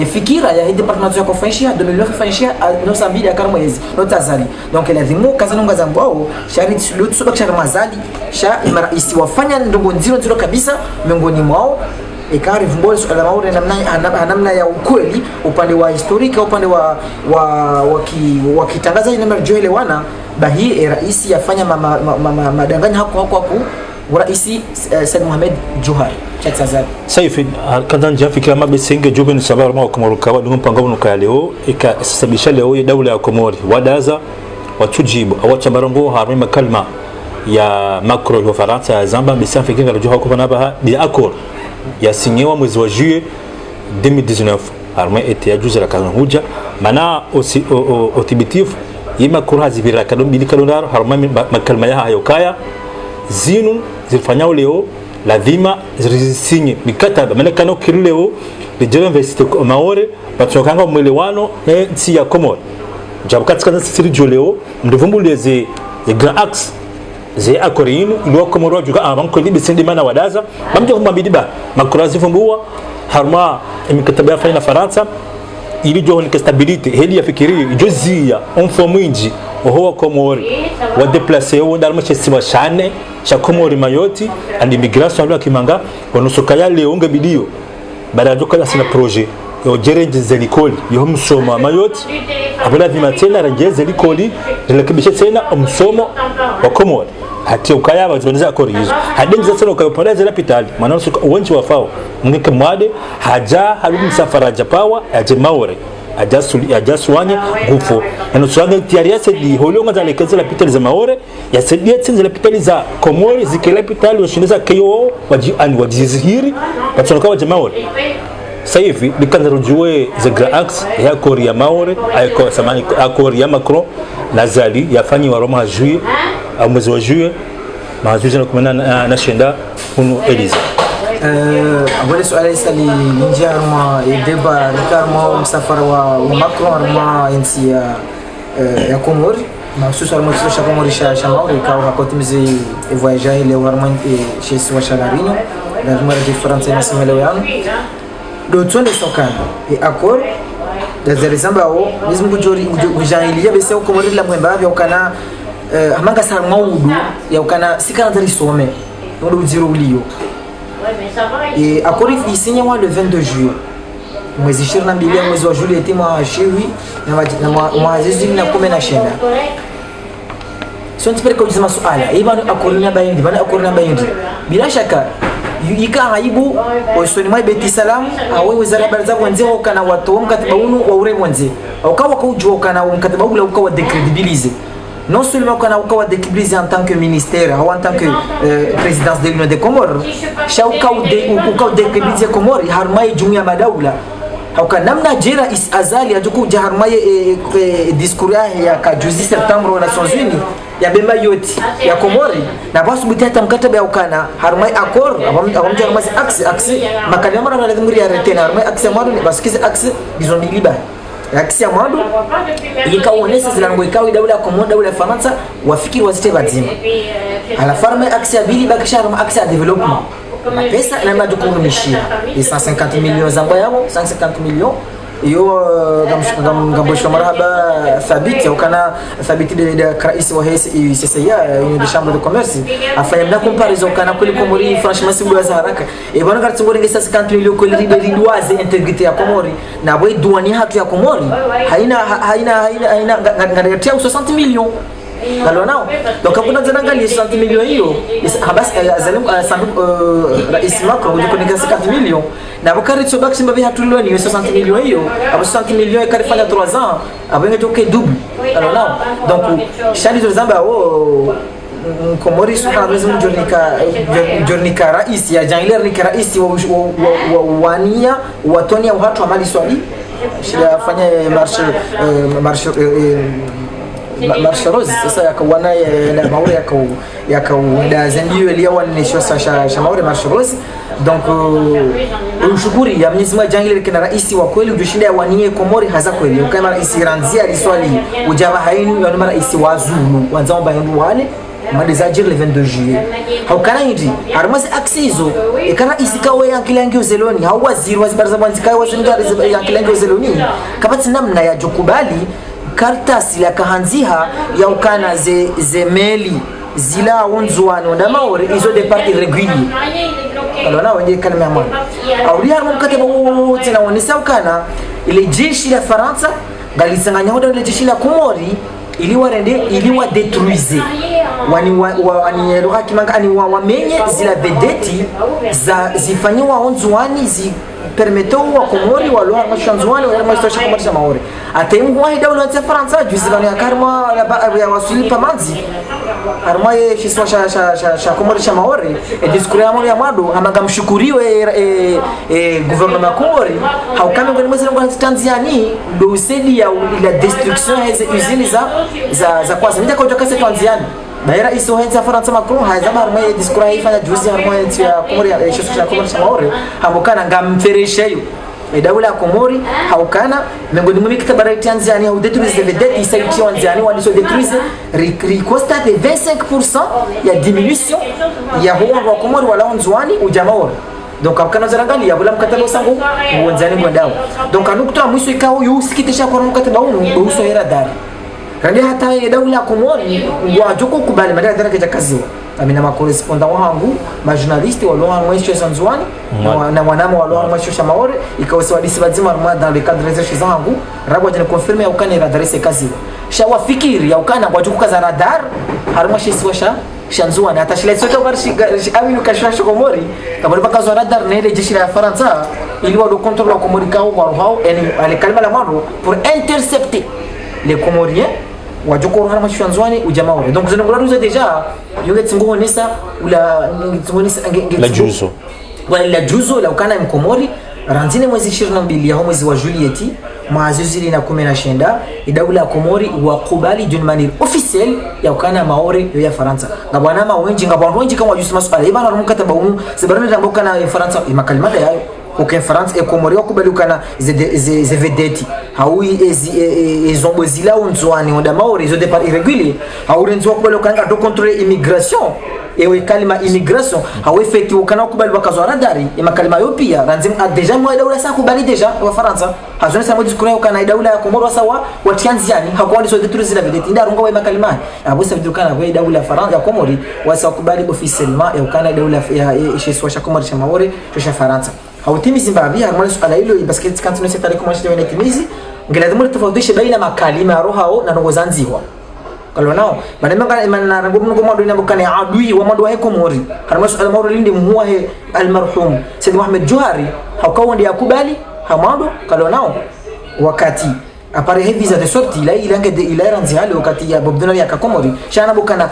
ya fikira ya departement ya kufanyia 2009 kufanyia no Sambi ya Karmoyezi no Tazali donc lazima kaza nunga za mbao shariti lutu bakshar mazali sha isi wafanya ndogo nziro kabisa miongoni mwao ikari vumbole suala maure namna ya ukweli upande wa historika upande wa kitangaza ina mjoelewana bahi rais yafanya madanganya hapo rais Said Mohamed Johar Chatsazali saifi kadhan jafikira mabesenge joben sabar ma Komoro wa dungu pangabo nuka leo ikasababisha leo daula ya Komori wadaza watujibu awatabarongo harima kalma ya Macron wa Faransa ya Zamba bisi Afrika rajua kwa naba bi accord ya signewa mwezi wa juillet 2019 arme ete ya juzi la kazi huja mana otibitif yima kura zibira kadon bili kalonaro harma makalma ya hayokaya zinu zilifanyao leo lazima zirisinye mikataba maana kana ukileo lijero university maore batokanga mwelewano nsi ya Komoro jabukati kana siri joleo mduvumbulize ya Grand Axe ze akorinu ilo Komoro juga abanko libe sindi mana wadaza bamje kumbidiba makurazi fumbua harma imikataba ya faina Faransa ili jo ni stability heli ya fikiri jozia onfomwinji oho Komori wa déplacer au dalma chesiwa shane cha Komori mayoti and immigration ya kimanga onusuka ya leonga bidio barajoka la sina projet yo jerenje zelikoli yo msoma mayoti abula vimatena rejeze likoli rekebisha tena msomo wa Komori hati ukaya baziboneza akori hizo hadenza sana ukayopoleza la pitali maana uwenji wafao ngike mwade haja halu msafara japawa aje maore ajaswanya gufo enosuanga tiariase di holonga za lekeza la pitali za maore ya sedia tsinze la pitali za Komori zikela pitali washindiza KO wajizihiri batonaka wa maore saifi bikanza rujue za Grand Axe ya Korea maore ayako samani Korea Macron nazali yafanyi wa Roma juillet au mwezi wa juillet majuzi na kumena na shenda unu Eliza abole swala isa li njarma deba nikarma msafara wa Macron ma insi ya Komori mahsusa almoço cha Komori cha Mauri kwa kotimize voyager ile warman chez swa chalarinho na mara diferença na simelo yano do tsonde sokana e accord dazalizamba ao mesmo kujori kujangilia bese Komori la mwemba vya ukana hamanga sa maudu ya ukana sikana darisome ndo zero ulio et accord isinye wa le 22 juillet mwezi 22 mwezi wa juillet mwa shiwi na mwezi na 10 sio tipere kwa kusema swala ibano akorina bayindi bana akorina bayindi bila shaka yika aibu osoni mai beti salam awe wizara barza wanzeo kana watu mkataba unu wa ure wanze ukawa kujua kana mkataba ule ukawa décrédibiliser non seulement kana ukawa décrédibiliser en tant que ministère ou en tant que présidence de l'Union des Comores shauka ukawa décrédibiliser Comores harmai jumuiya madaula au namna jera is azali ajuku jaharmaye discours ya ka 12 septembre aux Nations Unies ya bema yote ya Komori na basu bitata mkataba ya ukana harmai accord abamja harmai axe makadama na lazima ya retena harmai axe madu ni basikize axe bizondiliba axe ya madu ikaonesa zilango ikawa daula ya Komori daula ya Faransa wafikiri wazite bazima ala farme axe ya bili bakisha harmai axe ya development pesa na madu kunumishia 150 millions za yao 150 millions yo gamboshwa marhaba thabiti ukana thabiti de rais wa CCA une de chambre de commerce afanya mna comparaison kana kuli Komori franchement si bwa haraka e bwana kartu ngori ngesa 50 millions ko lidoise integrite ya Komori na boy douani hatu ya Komori haina ngaletea 60 millions Kalo nao donc hakuna zanangalia 60 milioni hiyo basi rais Macron yuko nika 50 milioni na bakari tsoba kishimba vya hatuloni 60 milioni hiyo abo 60 milioni karifanya 3 ans abo ngetoke double. Kalo nao donc shali zo zamba Komori subhanahu jornika rais ya jangler ni rais wa wania watonia watu wa mali swali shida fanya marche rose sasa yakawana na maure yakauda zendio eliawa ni shosha maure marche rose donc ushukuri ya Mwenyezi Mungu jangler kina rais wa kweli ujishinda wanie Komori haza kweli kama rais ranzia aliswali ujaba hainu ya mara rais wa Zulu wanzao bayandu wale madesajir le 22 juillet haukana hindi harmasi aksizo ikana isikawe yankilangi uzeloni hau waziri wazibaraza mwanzikawe wazinga yankilangi uzeloni kapati namna ya jokubali kartasi la kahanziha ya ukana ze meli zila unzuani wanda maore izo depart irregulier kalona wenye kalma ya mwana auri harmo mkataba wote na wanisa ukana ile jeshi la Faransa galisanganya hoda ile jeshi la Komori iliwa detruise wani lugha kimanga ani wamenye zila vedeti za zifanyiwa onzuani zi permetto wa Komori wa lugha mashanzuani wa masosha kumarisha maore ataimu wa dawla ya Faransa juzi bani akarma ya wasuli pamanzi arma ye shiswa sha kumarisha maore e diskuri ya mwado amaga mshukuriwe gouvernement Komori haukame ngoni mwezi ngoni Tanzania do usedi ya ila destruction hizo usini za kwanza ndio kwa kase Tanzania Daira iso henza Faransa Macron haizama arma ye diskura ifanya juzi arma ya Komori ya shiswa ya kumarisha maore hamukana ngamferesheyo dawla ya Komori haukana miongoni mwa mikataba Tanzania au détruise les dettes isaiti Tanzania waliso détruise constate 25% ya diminution ya huo wa Komori wala onzwani ujamaori donc akana zarangalia bula mkataba sangu uwanzani ngwandao donc anukutoa mwisho ikao yusikitisha kwa mkataba huu uso hera dari kandi hata dawla ya Komori wajoko kubali madara kaja kazi amina makorespondant wangu majournaliste walio mwisho Zanzibar na wanamo walio mwisho maore ikawaswadisi bazima dans le cadre des recherches zangu rabo jana confirme ya ukani radar se kazi shawa fikiri ya ukana kwa jukuka za radar harimo shisiwasha shanzua na atashile sote barshi aminu kashasha Komori kabla bakazo radar na ile jeshi la Faransa ili wado contrôle la Komori kao kwa roho yani alikalima la mando pour intercepter les Comoriens wajoko harama shanzwani ujamaore donc zinongolaruza deja yungetsingo nesa ula ngitsingonisa la juzo wala la juzo la ukana Mkomori ranzine mwezi 22 ya mwezi wa Julieti maazuzili na 19 idawla ya Komori wakubali d'une manière officielle ya ukana maore ya Faransa ngabwana mawenji ngabwanji kama wajusi masuala ibana rumukataba umu zibarani tamboka na Faransa imakalimada yayo aucun France et Komori wakubali ukana ze vedeti haui ezombozila unzwani onda maore izo départ irrégulier haurenzo wakubali ukana do contrôler immigration ewe kalima immigration hawe feti ukana kubali bakazwa radari imakalima yo pia ranzim deja mwa dawla sa kubali deja wa Faransa hazoni sa modi skura ukana dawla ya Komoro sawa watianziani hakwani so detruire la vedeti ndarunga wa makalima abo sa vidukana wa dawla Faransa ya Komori wasa kubali officiellement ya ukana dawla ya sheswa sha Komori sha maore tosha Faransa hautimi Zimbabwe harmoni swala hilo basket kantino sekta kama shida wene timizi ngelazimu tofautishe baina makalima ya roho na nongo zanziwa kalau nao manema na rangono ngoma ndo inabokana adui wa madu wa Komori harmoni swala mauro lindi muwa he almarhum Said Mohamed Johari haukawa ndiye akubali hamado kalau nao wakati apare he visa de sortie la ilange de ilaranzi hali wakati ya Bob Donald ya Komori shana bokana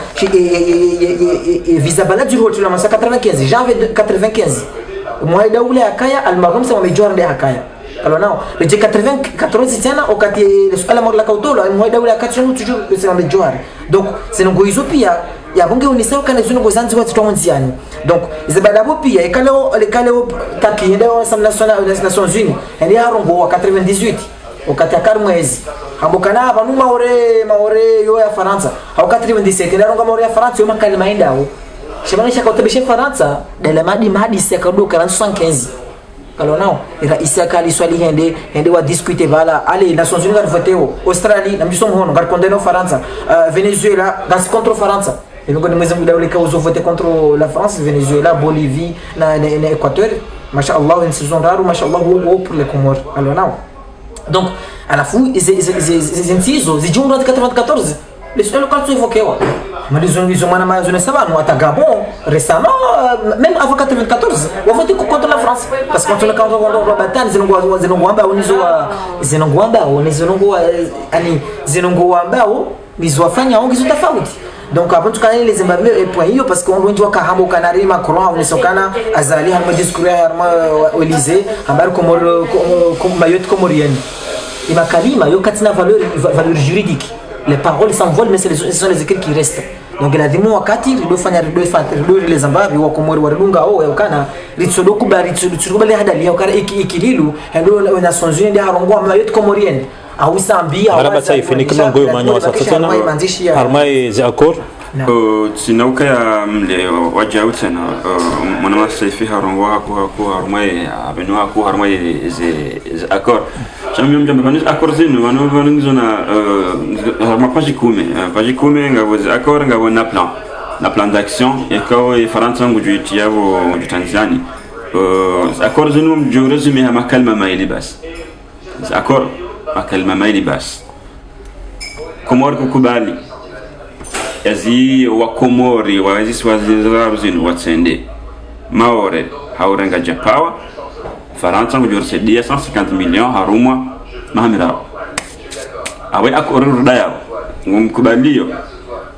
visa baladi hotu la masa 95 janvier 95 mwa dawla ya kaya almarhum Said Mohamed Johari ndiye hakaya alors non le 94 tena wakati le swala mwa la kautolo mwa dawla ya kati toujours Said Mohamed Johari donc c'est ngo hizo pia ya bunge unisao kana zungu zanzi watu tonziani donc izabadabo pia ekaleo taki ndio sama Nations Unies ndio harongo wa 98 wakati akar mwezi hambokana abantu maore yo ya Faransa au 97 ndio ronga maore ya Faransa yo makalima indao shimanisha kwa tabishe Faransa dala madi sekadoka 75 kalau nao rais akali swali hende wa discuter vala allez Nations Unies voter Australie na mjisomo hono gar condamner Faransa Venezuela dans contre Faransa et donc nous avons dawle ka uzo voter contre la France Venezuela Bolivie na Équateur machallah une saison rare machallah pour les Comores alors nao donc à la fou ils inciso zijunga 94 les seuls cas évoqués mais ils ont maana zone ça nous à Gabon récemment même avant 94 on a voté contre la France parce que quand on a contre batani zinongwamba nizowafanya ongezo tofauti donc hapo tukana les Zimbabwe point hiyo parce que on ndio kahamo kanari Macron unisokana azali harma discours harma Elysée habari comme Mayotte comorienne et ma kalima yo katina valeur juridique les paroles s'envolent mais ce sont les écrits qui restent donc la demo wakati ridofanya les Zimbabwe wa komori warunga kana ritsodokuba hadali yakara ikililu ndio Nations Unies ndio harongwa Mayotte comorienne au Zambia maraba saifi ni kama ngoyo manyo wasatana harmai za accord sinauka ya mle wajau tena mwana saifi harongwa ko harmai abenwa ko harmai ze accord chambi mjambe bani accord zinu wanu zona harma page kume ngabo ze accord ngabo na plan d'action et kao e faransa ngujuiti yavo Tanzania accord zinu mjorezi hama kalma maili bas accord akalma maili bas Komori kukubali yazi wa Komori wazi swazizaro zinu watsende Maore haurenga japawa Faransa ngujorsedia 150 millions harumwa mahamira awe akoruru dayo ngumkubalio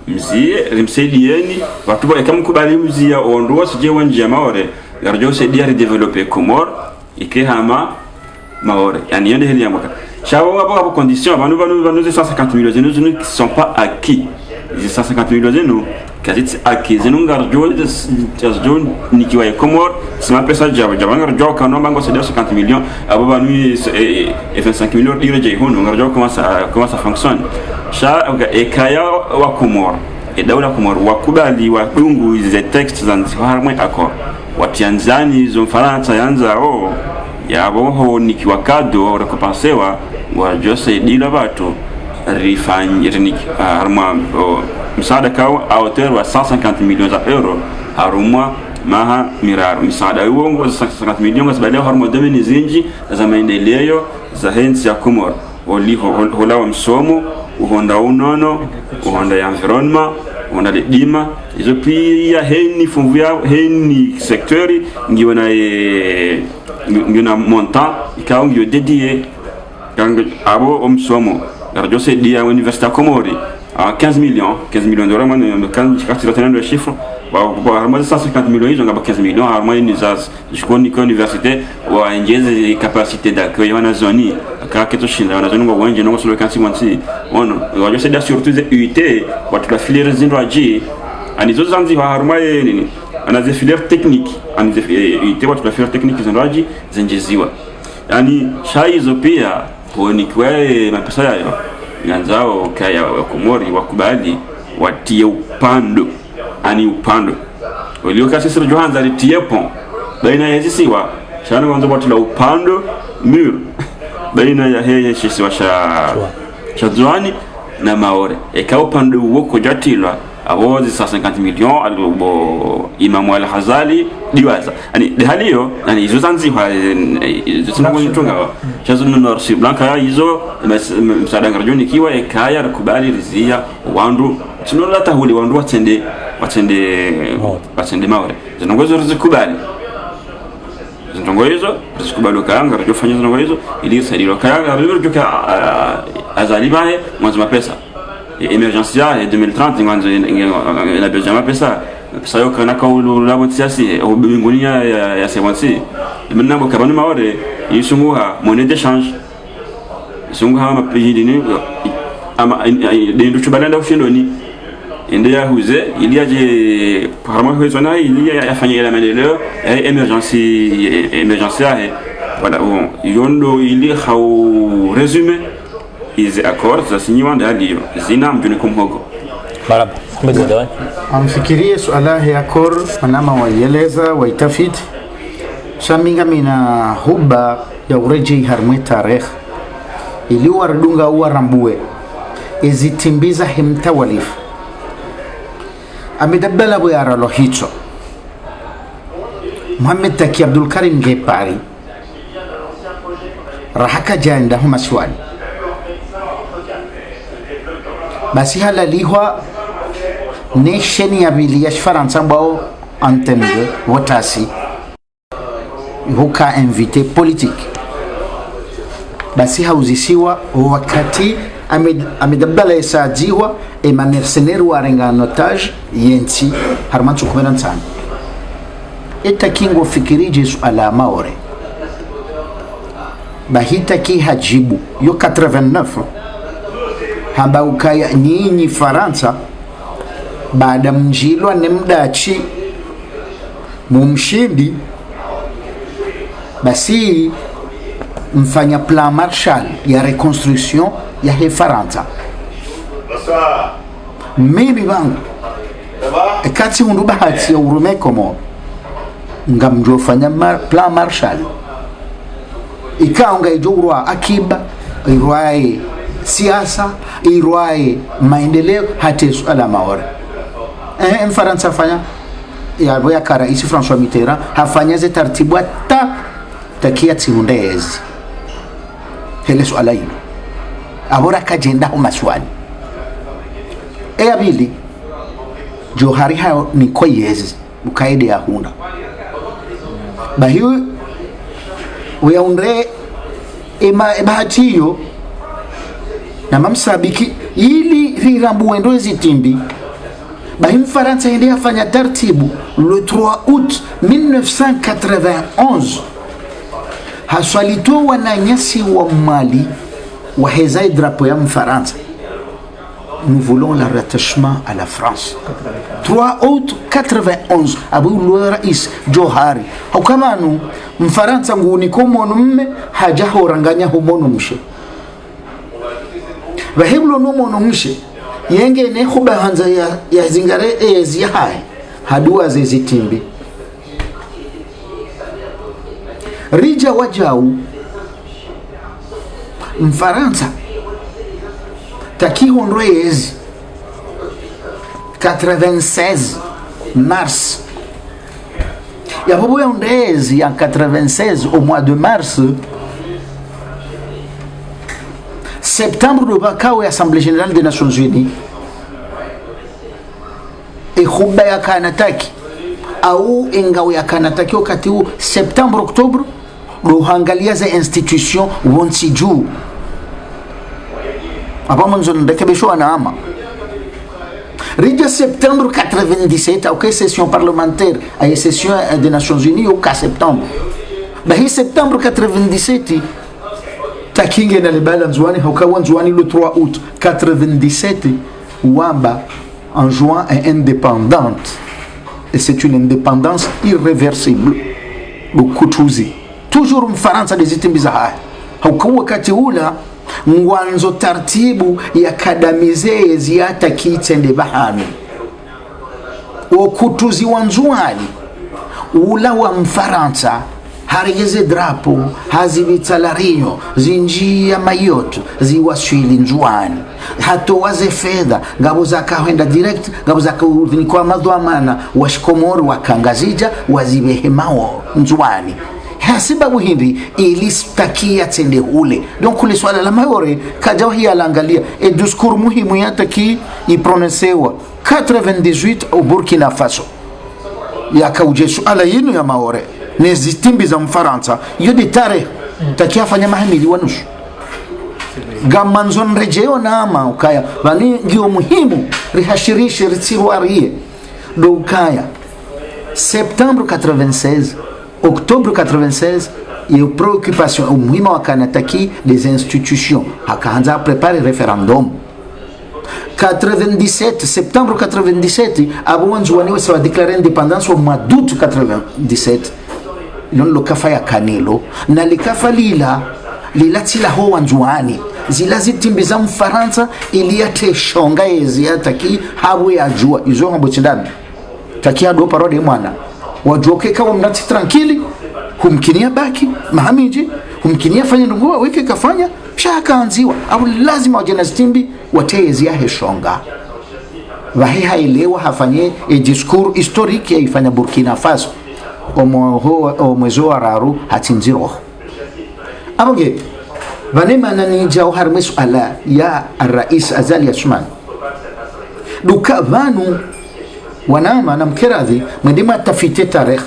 mzie rimsedieni watu ba kamkubali mzia ondoa sije wanje Maore garjo sedia redeveloper Komor ikehama Maore yani yende heli yamaka chawa hapo condition abantu 150 millions zenu qui sont pas acquis les 150 millions zenu quasi acquis zenu ngarjo nikiwa Komor sima pesa jaba ngarjo kana bango c'est 50 millions abo banu et 25 millions dire je hono ngarjo comment ça fonctionne cha ekaya wa Komor et daula Komor wakubali wa dungu ze textes zanziharmwe accord watianzani zo Faransa yanza yabo ho nikiwa kado rekompensewa wa Jose dila watu rifanyirnik harma msaada kao a hauteur wa 150 millions d'euros harumwa maha mirar msaada huo 150 millions sababu harma domini zinji za maendeleo za hensi ya Komor oliho hola msomo uhonda unono uhonda ya environnement uhonda dima izo pia heni funvia heni sectori ngiona montant ikao ngio dédié gang abo omsomo radio c'est dia université Komori à 15 millions d'euros man quand tu retenu le chiffre wa harma 150 millions ils ont 15 millions harma unisas je connais que université wa ingeze capacité d'accueil wana zoni aka keto shinda wana zoni ngo wanje no solo kansi wansi ono radio c'est dia surtout UT watu la filière zindoaji anizo zanzi wa harma nini anaze filière technique anaze UT watu la filière technique zindoaji zenjeziwa yani shaizo pia kuonikwe mapesa yayo nyanzao kaya Komori wakubali watie upando ani upando walio kasi sir Johanza litie pont baina ya zisiwa shana wanzo watu la upando mur baina ya heye shisiwa sha Zwani na Maore eka upando woko jatilwa awozi 150 millions alubo Imam al-Ghazali diwaza ani de halio ani izo zanzi kwa tungo nitunga chazo no si blanca izo msada ngarjoni kiwa ekaya kubali rizia wandu tunola tahuli wandu watende Maore zinongozo rizikubali zinongozo rizikubali kanga rjo fanya zinongozo ili sadilo kanga rjo ka azali bae mwanzo mapesa emergence ya 2030 ngwanzo ina besoin pesa pesa yo kana ka la botiasi au bingoni ya sewansi maintenant bo kabani Maore yisunguha monnaie d'échange sunguha ma pays dini ama de tubalanda ushindoni ende ya huze ili aje parama hozona ili afanya la maendeleo emergence ya voilà bon yondo ili khau résumé hizi accords za sinyiwa ndio zina mjuni kumhogo maraba kumedwa amfikirie suala ya accord wanama waieleza waitafiti shaminga mina huba ya ureji harmwe tarikh ili wardunga uarambue izitimbiza himtawalif amedabala bu yaralo hicho Muhammad Taki Abdul Karim Gepari rahaka janda huma swali basi halalihwa nation ya bili ya Faransa ambao entende votasi huka invité politique basi hauzisiwa wakati amedabala esajiwa ema mercenaire warenga notage yenti harmanchu kumena sana eta kingo fikirije suala maore bahita ki hajibu yo 89 hamba ukaya nyinyi Faransa baada mjilwa ne mdachi mumshindi basi mfanya plan Marshall ya reconstruction ya he Faransa mimi bangu kati hundu bahati ya urume komo ngamjofanya plan Marshall ikaonga ijurwa akiba irwae siasa irwae maendeleo hata suala maore Mfaransa fanya ya boya kara isi François Mitterrand hafanya ze taratibu takia tiundezi hele suala hilo abora kajenda ho maswali abili johari hao ni koyezi ukaide ya hunda bahiyo weyaunre bahatiyo na mamsabiki ili rirambu wendo zitimbi bahim Faransa ende afanya taratibu le 3 août 1991 haswalito wananyasi wa Mali wa hezai drapo ya Mfaransa nous voulons le rattachement à la France 3 août 91 abu le rais Johari hukamanu Mfaransa nguni komo mme haja horanganya homono mshe bahiblo no mono mshe yenge ne khuba hanza ya zingare ezi hai hadua zezitimbi rija wajau Mfaransa takihondrezi 96 mars ya bobo ya ondezi ya 96 au mois de mars septembre de Bakao et Assemblée Générale des Nations Unies et khuba ya kanataki au engao ya kanataki wakati huu septembre octobre ruhangalia za institution wonsi juu apa mwanzo ndekebesho anaama rija septembre 97 au session parlementaire à session des Nations Unies au 4 septembre bahi septembre 97 takinge na libala nzwani haukawa nzwani le 3 août 97 wamba en juin est indépendante et c'est une indépendance irréversible le kutuzi toujours Mfaransa dezitimbiza haya haukawa wakati ula ngwanzo tartibu ya kadamize ziata kitende bahanu okutuzi wanzuani ula wa Mfaransa harigeze drapo hazibitalarinyo zinjia mayoto ziwaswili nzuani hato waze fedha ngabo zakahenda direct ngabo zakaudhinikwa madhamana washkomori wakangazija wazibehemao nzuani hasiba buhindi ilistakia tende ule donc le swala la mayore kaja hi alangalia et discours muhimu yataki iprononcewa 98 au Burkina Faso yakauje swala yinu ya maore nezitimbi za Mfaransa yodi tare takia fanya mahamili wanusu gamanzon rejeo na ama ukaya vani ngio muhimu rihashirishi ritsiwarie do ukaya septembre 96 octobre 96 et aux préoccupations au muhimu wakanataki des institutions hakaanza préparer référendum 97 septembre 97 abonzwani wa déclarer indépendance au mois d'août 97 non lo kafa ya kanelo na likafa lila tila ho wanzwani zila zitimbiza Mfaransa iliyate shonga ezi yataki habu ya jua izo hambo chindani takia do parode mwana wajoke kama mnati tranquili humkinia baki mahamiji humkinia fanya ndungu weke kafanya shaka anziwa au lazima wajenazitimbi watezi ya heshonga wahi hailewa hafanye discours historique ya ifanya Burkina Faso o mwezo araru hatinziro aboge vanema nani jao harmesu ala ya rais Azali Asman duka vanu wanama na mkeradhi mwendima tafite tarehe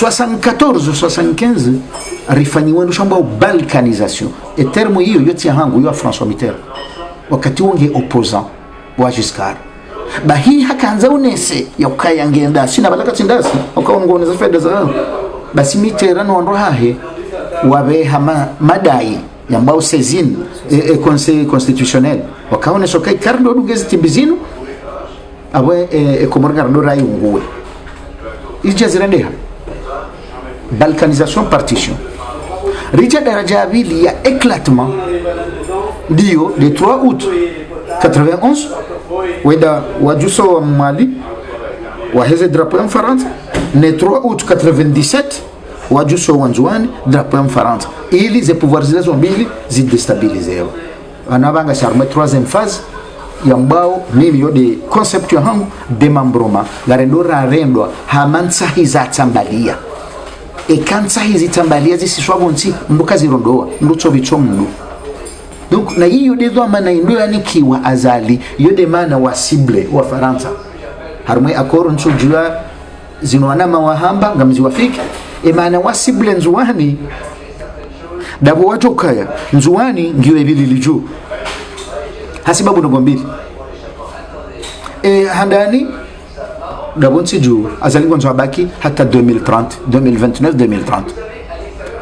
74-75 rifanyiwa ndushamba balkanisation e terme hiyo yote ya hangu yo François Mitterrand wakati wonge opposant wa Giscard bahi hakanza unese ya ukaya ngenda sina balaka tindasi ukaongoneza fedha za basi Mitterrand wando hahe wabe hama madai ya mbao saisine conseil constitutionnel wakaone sokai kardo dugezi timbizino awe komorga ndo rai unguwe ijazirendeha balkanisation partition rija daraja ya pili ya éclatement ndio le 3 août 91 weda wajuso wa Mali waheze drapeau ya Mfaransa ne 3 août 97 wajuso wa Nzwani drapeau ya Mfaransa ili ze pouvoirs zile mbili zidestabilizewa anabanga charme 3e phase ya mbao mimi yode concept ya hangu demembrement garendora rendwa hamansa hizatambalia kansa hizi tambalia zisiswabonsi mbuka zirondoa ndutso bicho mndu donc na hiyo dezo maana ndio yanikiwa azali yode maana wa cible wa Faransa harmwe akoro nsujua zinwana mawahamba ngamzi wafiki maana wa cible nzuani dabo watu kaya nzuani ngiyo ibili liju hasibabu ndogombili handani dabonsi juu azalingo nzo abaki hata 2030 2029 2030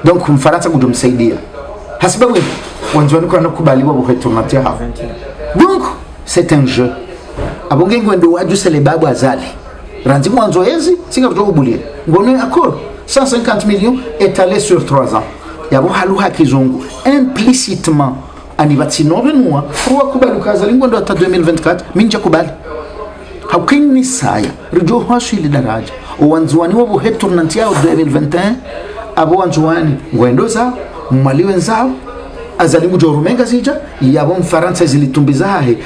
donc Mfaransa kudomsaidia hasibabu wanzwani kwa nakubaliwa buhetumatia hapo donc c'est un jeu abonge ngwendo waju sele babu azali ranzi mwanzo ezi singa kutokubulia ngone accord 150 millions étalés sur 3 ans yabo haluha kizungu implicitement anibati novenua kwa kubali kazalingo ndo hata 2024 minja kubali haukini saya rijo hasu ile daraja uwanzuani wabo hetu yao 2021 abo wanzuani ngwendo za mali wenzao azalimu jorumenga zija yabo Mfaransa zilitumbiza hahe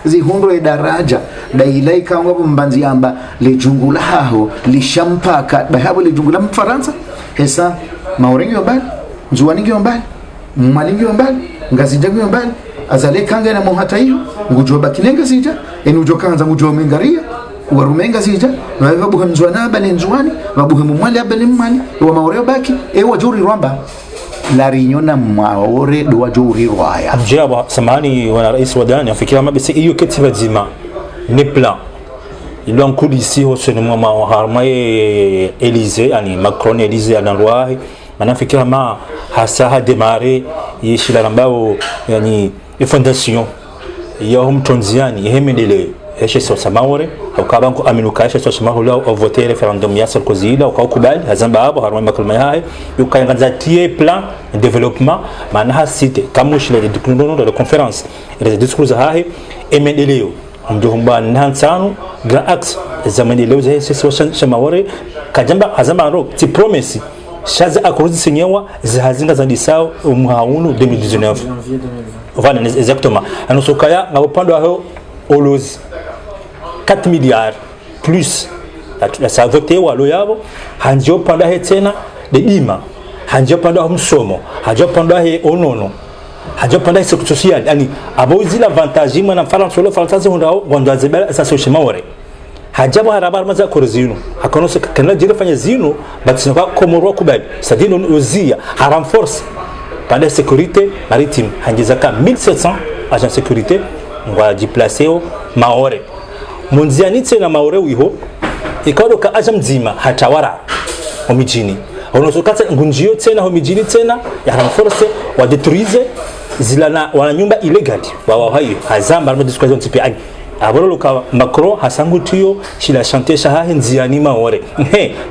zihundu daraja dailai kangwa mbanzi amba lejungula haho lishampaka bahabo lejungula Mfaransa hesa maurengi yombali nzuani yombali mali yombali ngazija yombali azale kanga na mohata hiyo ngujo bakinenga zija enujo kanza ngujo mengaria warumenga zija babu hamzwana bali nzwani babu hamwali abali mmali wa maoreo baki wajuri rwamba la rinyona maore do wajuri rwaya mjaba samani wana rais wa Dani afikiria mabisi hiyo ketiba zima ni plan ilo ankudi ici au seulement ma harmaye Élysée ani Macron Élysée analwahi manafikira ma hasa ha démarrer yishila ambao yani fondation ya mtonziani yemedele heshe sosa maore ukabanko aminuka heshe sosa mahula au voter referendum ya Sarkozy au kubali hazamba hapo harma makalma yae yukaanza tie plan de développement maana cité kama shile de document de conférence les discours hae emedeleo mjomba nhansano grand axe zamandeleo za heshe sosa maore kajamba hazamba ro ti promesse shaza akorozi senyewa zahazinga za disao umhaunu 2019 voilà exactement anosokaya na upande wao olozi 4 milliards plus la savote walo yabo hanjo panda hetena de dima hanjo panda msomo hanjo panda he onono hanjo panda social yani abozi l'avantage mwana Faransa solo Faransa ndao gondo azebela sa social mawore hajabo harabar maza korzino hakonoso kana jira fanya zino batisaka komoro kubali sadino ozia renforce par la sécurité maritime hanjizaka 1700 agents de sécurité ngwa déplacer au maore munziani tena maore wiho ikadoka aja mzima hatawara omijini onosokata ngunjio tena omijini tena ya renforce wa détruire zilana wana nyumba illegal wa hayo hazamba na discussion tipi ani aboroloka Macron hasangutiyo shila chanter shaha nziani maore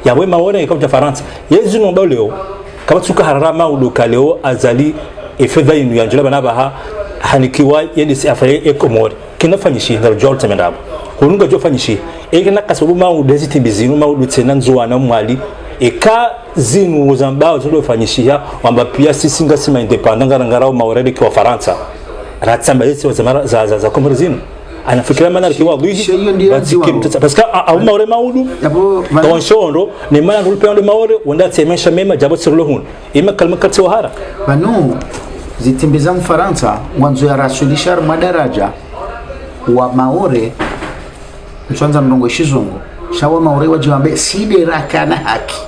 yawe maore kwa Faransa yezu no baleo kama tuka harama udoka leo azali efedha inu yanjula banabaha hanikiwa yende si afaye ekomori kinafanyishi ndaro jolta mendabo kununga jofanyishi ekena kasobu ma udeziti bizinu ma udutena nzuwana mwali eka zinu uzambao zodo fanyishia wamba pia sisi ngasima independent ngarangara maorede kwa Faransa ratsamba yesi wazamara za komori zinu anafikira mana kiwa bihi parce que au maore maudu don shondo ne mana rupe ndo maore wanda temesha mema jabo sirlo hun ima kalma katso hara banu zitimbiza Mfaransa mwanzo ya rasulisha madaraja wa Maore mchwanza mrongo ishizungu shawa Maore wajiwambe side rakana haki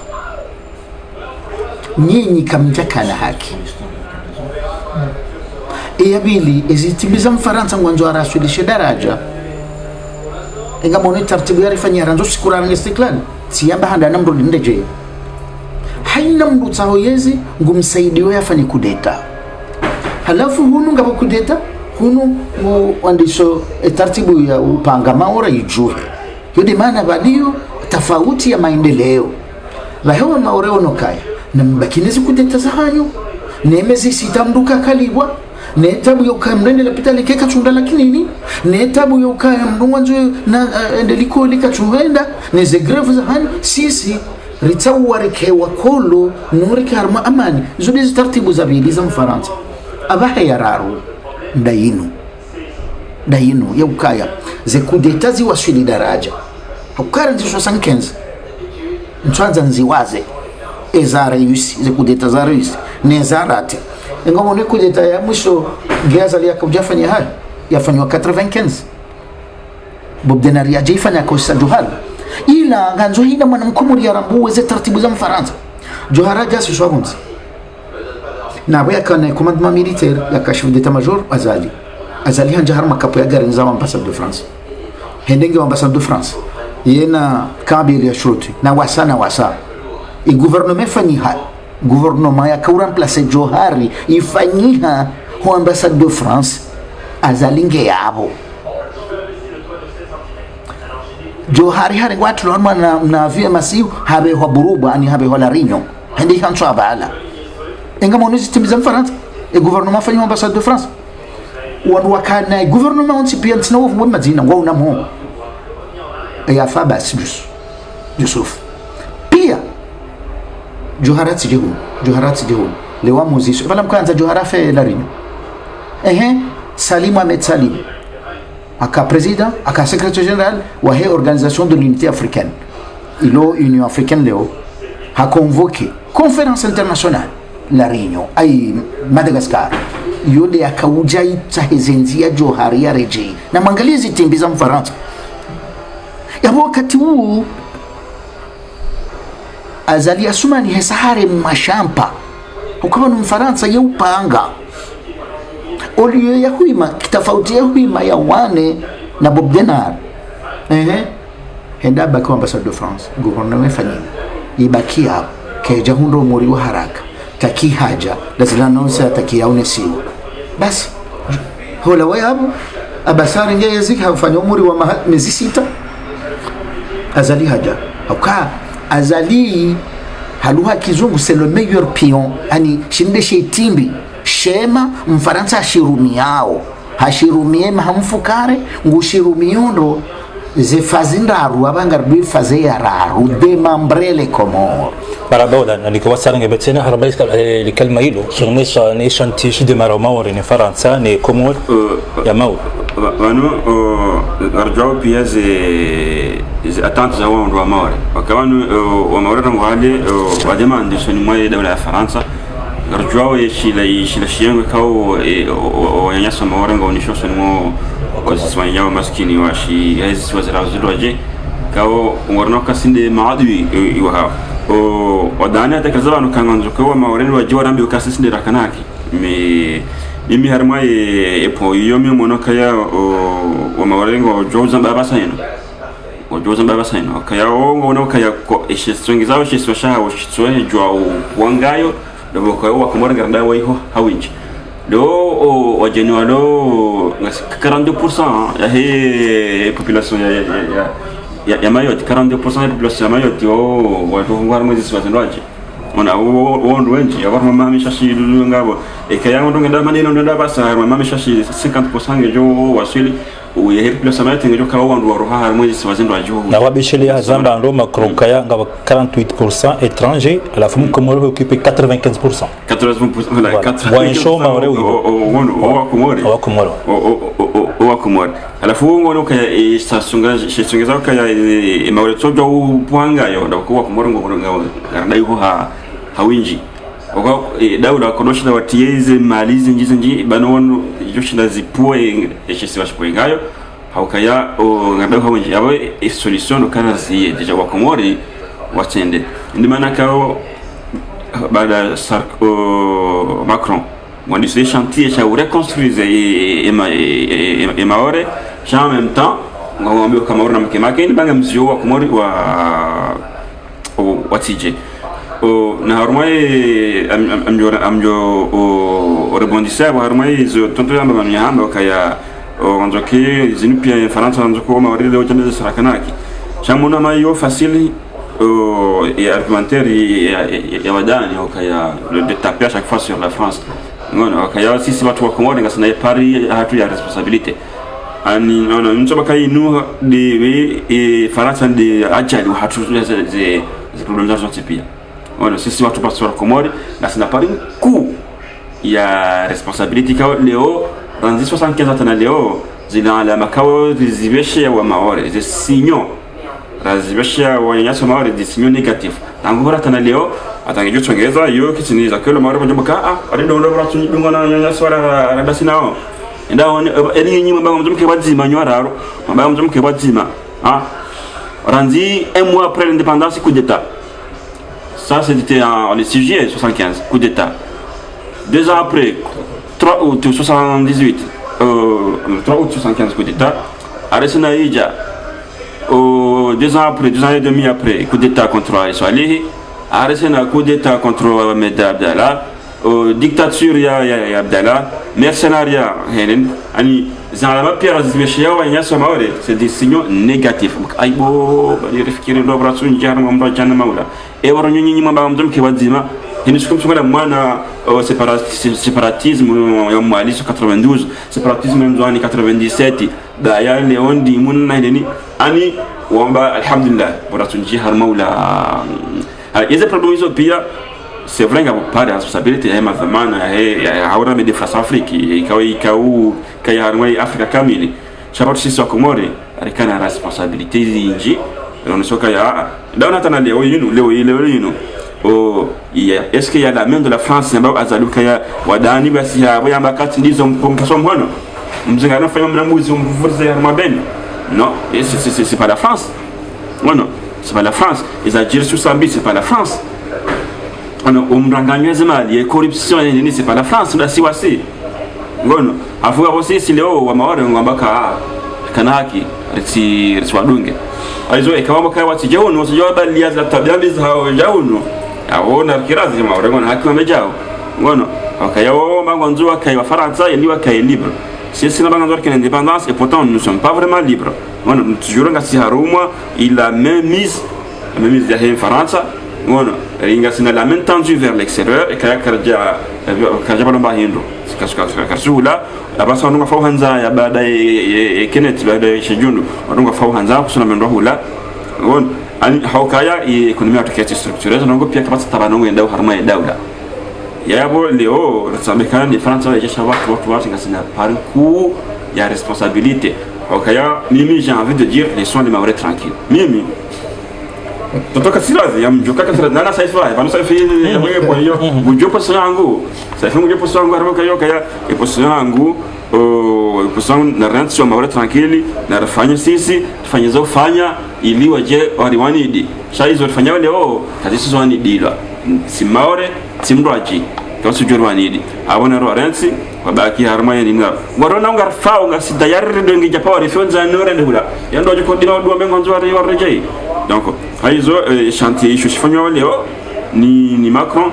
nyinyi kamtakana haki iyabili izitimbiza Mfaransa mwanzo ya rasulisha daraja inga mwone tartibu ya rifanya ranzo sikura na istiklali siyamba handa na mrudi ndeje haina mdu taho yezi ngumsaidiwe yafanya kudeta halafu hunu ngabo kudeta hunu wandisho tartibu ya upanga Maora ijuhe yode maana badio tofauti ya maendeleo lahewa Maore onokaya na mbakinizi kudeta za hanyo nemezi sitamduka kalibwa netabu yoka mrende lapita likeka chunda lakinini netabu yoka mrunganzo na endeliko likachuhenda neze grevu za hanyo sisi ritsawareke wakolo nurike harma amani zudi tartibu za bili za Mfaransa abahe yararu dayinu ya ukaya ze kudeta ziwaswili daraja ukara nzisho sankenzi mtwanza nziwaze ezara yusi ze kudeta za yusi nezarate ingomo ne kudeta ya mwisho gaza liya kujafanya hali yafanywa 95 Bob Denari ajifanya kwa Johar ila nganzo hina mwana mkumuri ya rambu ze tartibu za Mfaransa Johara jasi shwabunzi na baya kana commandement militaire ya chef d'état major azali hanja harma kapo ya gari nzama ambassade de France hendenge wa ambassade de France yena kabili ya shuruti na wasa i gouvernement fanyiha gouvernement ya ka remplacer Johari ifanyiha ho ambassade de France azalinge yabo Johari hari watu normal na via masiu habe ho buruba ani habe ho la Réunion hende hancho abala enga monisi timiza Mfaransa e gouvernement fanyiha ambassade de France wanu wakana gouvernement onsipiant na wofu madina ngwa unamo ya fabas Yusuf pia Johara Tidehun lewa muzisho vala mkanza Johara fe la Réunion Salim Ahmed Salim aka président aka secrétaire général wa he organisation de l'unité africaine ilo Union africaine leo ha convoqué conférence internationale la Réunion ay Madagascar yode akauja itahezenzia Johari ya reji na mangalizi timbiza Mfaransa ya wakati huu azali asuma ni hesahare mashampa ukawa ni Mfaransa ya upanga olio ya huima kitafauti ya huima ya wane na Bob Denard henda baki ambassade de France gouvernement fanyi ibakia keja hundo muri wa haraka taki haja lazima nonsa taki yaone siwa basi hola wayabu abasari ngezi hafanya umuri wa miezi 6 azali haja hauka azali haluha kizungu c'est le meilleur pion ani shinde shetimbi shema Mfaransa ashirumiao hashirumie mahamfukare ngushirumiondo zefazindaru abangarbi faze yararu demambrele Comores baraboda nalikuwa sarange betena harbaika likalma hilo shugnisha ni shantishi de Maore ni Faransa ni Comores ya Maore wanu arjao pia ze attentes za wao wa Maore wakawanu wa Maore na mwale wa demande soni mwa dawla ya Faransa arjao yeshila shiyango kao wanyasa Maore ngaonisho soni mwa wasiswanya maskini washi hizi wazira waje kao ngorno kasinde maadui iwa wadani atakaza banu kanganzo kwa Maore waje warambi ukasinde rakanaki mimi harma epo yomi monoka ya wa Maore ngo Jozan baba saino kaya ngo kaya ko ishistringizao shisosha wa shitsoe jwa wangayo do ko wa Comores garda wa iho hawinji do wajeni do 42% ya he population ya Mayotte 42% ya population ya Mayotte watu ngwara mwezi siwazendoaje ona wondo wenji ya warma mami shashi lulu ngabo ekaya ngo ngenda maneno ndo basa warma mami shashi 50% ngejo wasili uye population ya Mayotte ngejo kawo wandu waroha mwezi siwazendoaje na wabishili hazamba ndo Macron kaya ngaba 48% étranger à la femme Comores occupe 95% wansho Maore wa Comores alafu ngono kaya stasungeza kaya Maore tojo upanga yo ndo kwa Comores ngo garanda yuko hawinji Ogo daula kodoshina watieze malizi nji banono yoshina zipoe eshesi washpoengayo haukaya o ngado hawinji abo solution kana zi deja wa Komori watende ndimana kao bada Macron on dit chantier cha reconstruire et Maore en même temps on va Komori na mkemake ni banga mzio wa Komori wa TJ na harmai amjo rebondisseur harmai zo tonto yamba mamyamba kaya onzoke zinupia Faransa onzoko Maori de ojende sarakanaki chamona mayo facile et argumentaire ya wadani kaya de taper à chaque fois sur la France ngono kaya sisi watu wa Komori ngasana pari hatu ya responsabilité ani ona nchoba kai nu de Faransa de ajali hatu ze problèmes d'argent pia voilà sisi watu wa Komori ngasana pari coup ya responsabilité kao leo dans 75 ans leo zina la makao zibeshe wa Maori ze signo razibesha wanyanyasa Maori de signo négatif ngora tana leo atangejo chongeza yo kitiniza kelo Maori mjomba ari ndo ndo ratu ndungana nyanyasa wala radasinao ndao eri nyima bango mjomke bazima nywaro bango mjomke bazima ranzi un mois après l'indépendance coup d'état ça c'était en le 6 juillet 75 coup d'état 2 ans après 3 août 78 3 août 75 coup d'état Aresina Ija 2 ans après 2 ans et demi après coup d'état contre Iswalihi Aresina coup d'état contre Ahmed Abdallah dictature ya Abdallah mercenariat Helen ani zalama pierre zimeshia wa nyasa Maori c'est des signaux négatifs aibo bali refikiri ndo brasu njana mambo jana maula e waro nyinyi mamba mzumke wazima hinishukumsumala mwana séparatisme ya Mali 92 séparatisme mzwani 97 da ya leondi munna ndeni ani wamba alhamdulillah brasu njihar maula yeze problème hizo pia c'est vrai qu'il y a pas de responsabilité ya mazamana ya haura me defrasa Afrique ikau kaya harmai Afrika kamili shababu sisi wa Komori alikana responsabilité zinji unasoka ya daona tana leo yinu est-ce qu'il y a la main de la France ambayo azaluka ya wadani basi ya bakati ndizo mpomkaso mhono mzingana fanya mnamuzi mvuze ya mabeni non c'est pas la France non c'est pas la France ils agissent sur Sambi c'est pas la France umranganyeze mali ya corruption ni c'est pas la France la siwasi ngono afuka bosi si leo wa Maori ngambaka kanaki ritsi wadunge aizo ikawa kwa wati jauno sijua bali ya tabia biza hao jauno aona kirazi Maori ngono hakima mejao ngono akayo mangonzo akayo Faransa yaliwa kay libre si na banganzo qui indépendance et pourtant nous ne sommes pas vraiment libres ngono toujours ngasi haruma il a même mise ya Faransa ngono ringa sina la main tendue vers l'extérieur et kaya karja balomba hindo kasula abasa ndo ngafau hanza ya baada ya Kenneth baada ya Shejundu ndo ngafau hanza kusuna mendo hula ngono ani haukaya ekonomia tuketi structurelle ndo pia kabisa tabano ngenda harma ya daula yabo leo tsambekana ni France ya shawa watu ngasina parcours ya responsabilité haukaya mimi j'ai envie de dire les soins de Maori tranquille mimi totoka silazi ya mjoka kasira nana saifa bano saifa ya mwe kwa hiyo mjopo sangu saifa mjopo sangu araboka yo kaya eposo yangu eposo na rent sio Maori tranquille na rafanya sisi tufanye zo fanya ili waje waliwanidi shaizo tufanya leo kadisi zo wanidila si Maori si mroaji kwa sujuru wanidi abona ro rent wabaki harma ya ninga warona ngarfa ngasida yarre ndo ngija power fonza nore ndula yando jiko dina ndo mengo nzwa ri warejei donc aizo chantier je fanywa leo ni Macron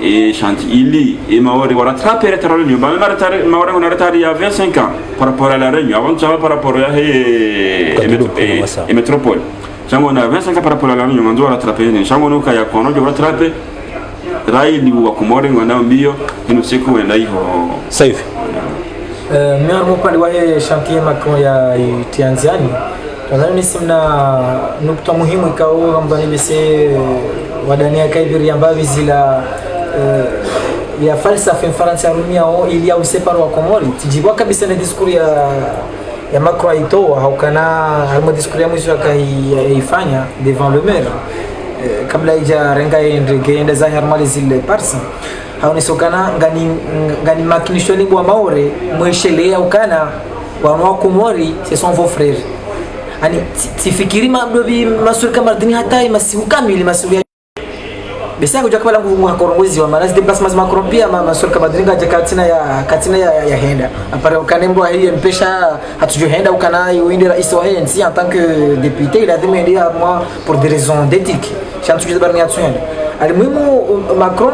et chantier ili et Maori wala traper réunion ba Maori on a retard il y a 25 ans par rapport à la réunion avant ça par rapport à et métropole jango on a 25 ans par rapport à la réunion on doit rattraper ni jango no kaya kono je rattraper raili wa Komori ngwana mbio ino siku wenda hivyo safe mimi mpande wa chantier Macron ya Tianziani nadhani simna nukta muhimu ikao kama bise wadania kaibiri ambayo zila ya falsafa ya Faransa rumia ili ya useparo wa Komori tijibwa kabisa na diskuri ya Macron itoa haukana almo diskuri ya mwisho akaifanya devant le maire kabla ija renga ende zahir mali zile parsa haunisokana ngani makinishoni bwa maore mweshelea ukana wanwa Komori ce sont vos frères ani tifikiri mabdobi masuri kama dini hatai masihu kamili masuri besa kujua kama langu korongozi wa manazi de plasmas makrompia masuri kama dini kaja katina ya henda apare ukanembo hii mpesha hatujohenda ukana uinde rais wa ANC en tant que député il a demandé à moi pour des raisons d'éthique chantu je barni atsuenda ali muhimu Macron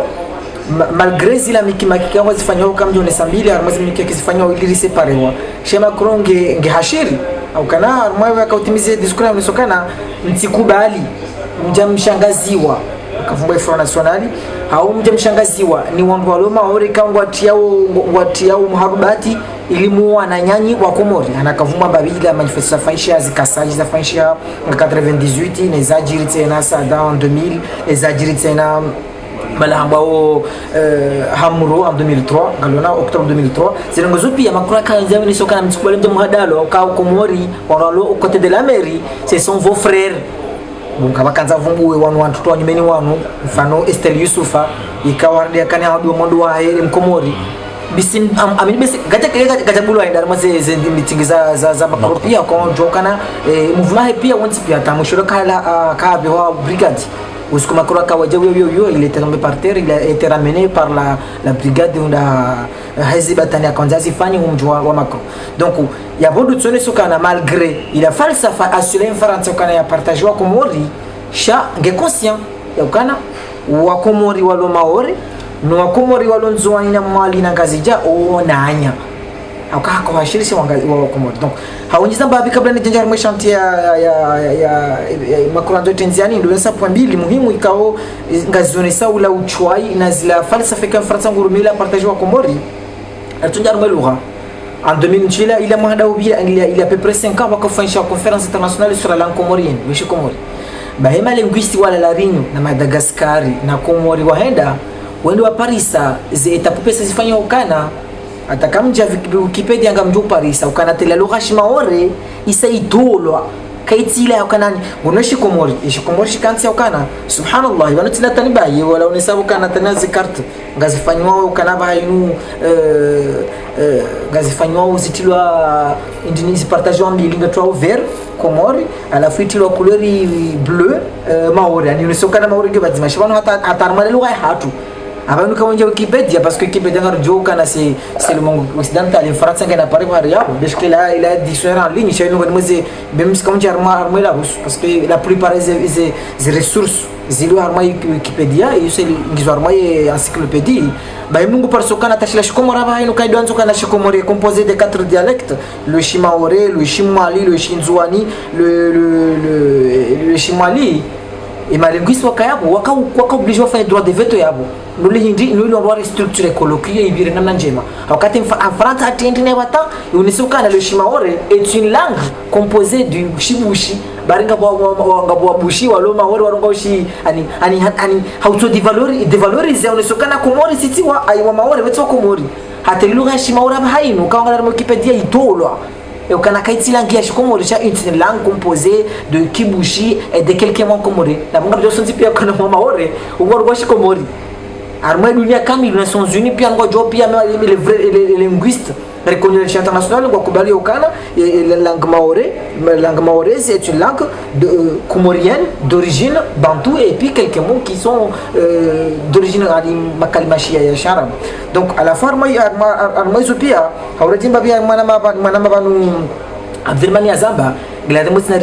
malgré zila mikimaki kama zifanywa kama jone sambili armazi mikiki zifanywa ili separewa shema Macron nge hashiri au kana armazi akautimize diskura msokana mtikubali mjamshangaziwa akavumbua Front National au mjamshangaziwa ni wangu waloma ore kangwa watiao muharubati ilimuwa na nyanyi wa Komori anakavuma babila manifestation faisha zikasaji za faisha 98 na zajiri tena sada en 2000 zajiri tena malahambao hamuro en 2003 galona octobre 2003 zinongozo pia Macron kanza ni soka na mtikubali mjamhadalo au Komori wanalo au côté de la mairie ce sont vos frères bunga bakanza vumbuwe wanu watoto wa nyumeni wanu mfano Estelle Yusufa ikawardia kani hadu mondo wa heri Mkomori bisim amini bisi gaja bulu aenda ramaze zendi meeting za bakropia kwa jokana mouvement pia wanti pia tamushiro kala ka bewa brigade uskuma kura kawaja yo il était tombé par terre il a été ramené par la brigade unda hazibatani akanzazi fani umjwa wa Macron donc ya bodu tsone sokana malgré il a falsafa assurer France sokana ya partager wa Komori sha nge conscient ya ukana wa Komori walo maore no wa Komori walo nzwani na mali na ngazija onanya akako washirisha wa Komori donc haonjiza babi kabla ni jenja mwe chantier ya Macron ndo tenziani ndio sa point mbili muhimu ikao ngazone saula uchwai na zila falsafa kwa France ngurumila partager wa Komori atunjar meluha en 2000 il a mwada ubia il a à peu près 5 ans wakafanyisha conférence internationale sur la langue comorienne wishi Komori bahema linguisti wala la Rinyo na Madagascar na Komori wahenda wende wa Paris ze etapopesa zifanya ukana atakamja Wikipedia ngamju Paris ukana tele lugha shimaore isa idolwa kaitila ukanani ngonoshi Komori Komori shikansi ukana subhanallah ibana tila tanibaye wala unesabu kana tanazi carte ngazifanywa ukana bayinu ngazifanywa uzitilwa indinizi partager en bilingue toi vert Komori alafu itilwa couleur bleu maori yani unesokana maori ngebazima shibano hata armale lugha hatu abantu kawonja Wikipedia parce que Wikipedia ngarjoka na c'est le monde occidental en France ngana pare variable parce que là il a dictionnaire en ligne chez nous même si kawonja armale la russe parce que la plupart des ressources zilo armale Wikipedia et c'est ngizo armale encyclopédie ba mungu parsokana tashila shikomora ba ino kaido anzoka na shikomori composé de 4 dialectes le shimaore le shimali le shinzwani le shimali et malinguiste wakayabu waka obligé wa faire droit de veto yabo nuli hindi nuli wa restructurer colloquie ibire namna njema wakati en France atendine wata unisoka na le shimaore est une langue composée du shibushi baringa bwa bushi walo maore waronga ushi ani hauto devalorize unisoka na Komori siti wa aiwa maore wetu Komori hata lugha shimaore hainu kaanga na Wikipedia itolwa et au Canada, il y a une langue composée de kibushi et de quelques mots comorés. La langue de son type est comme maoré ou gorgoshi comori. Armée dunia kami les Nations Unies puis en Guadeloupe puis les linguistes reconnus internationaux ou kubali au Canada la langue maoré c'est une langue comorienne d'origine bantou et puis quelques mots qui sont d'origine makalimashi ya sharab. Donc à la fin armée Ethiopia hauratin babi manama banu Abdelmani Azamba glade mutna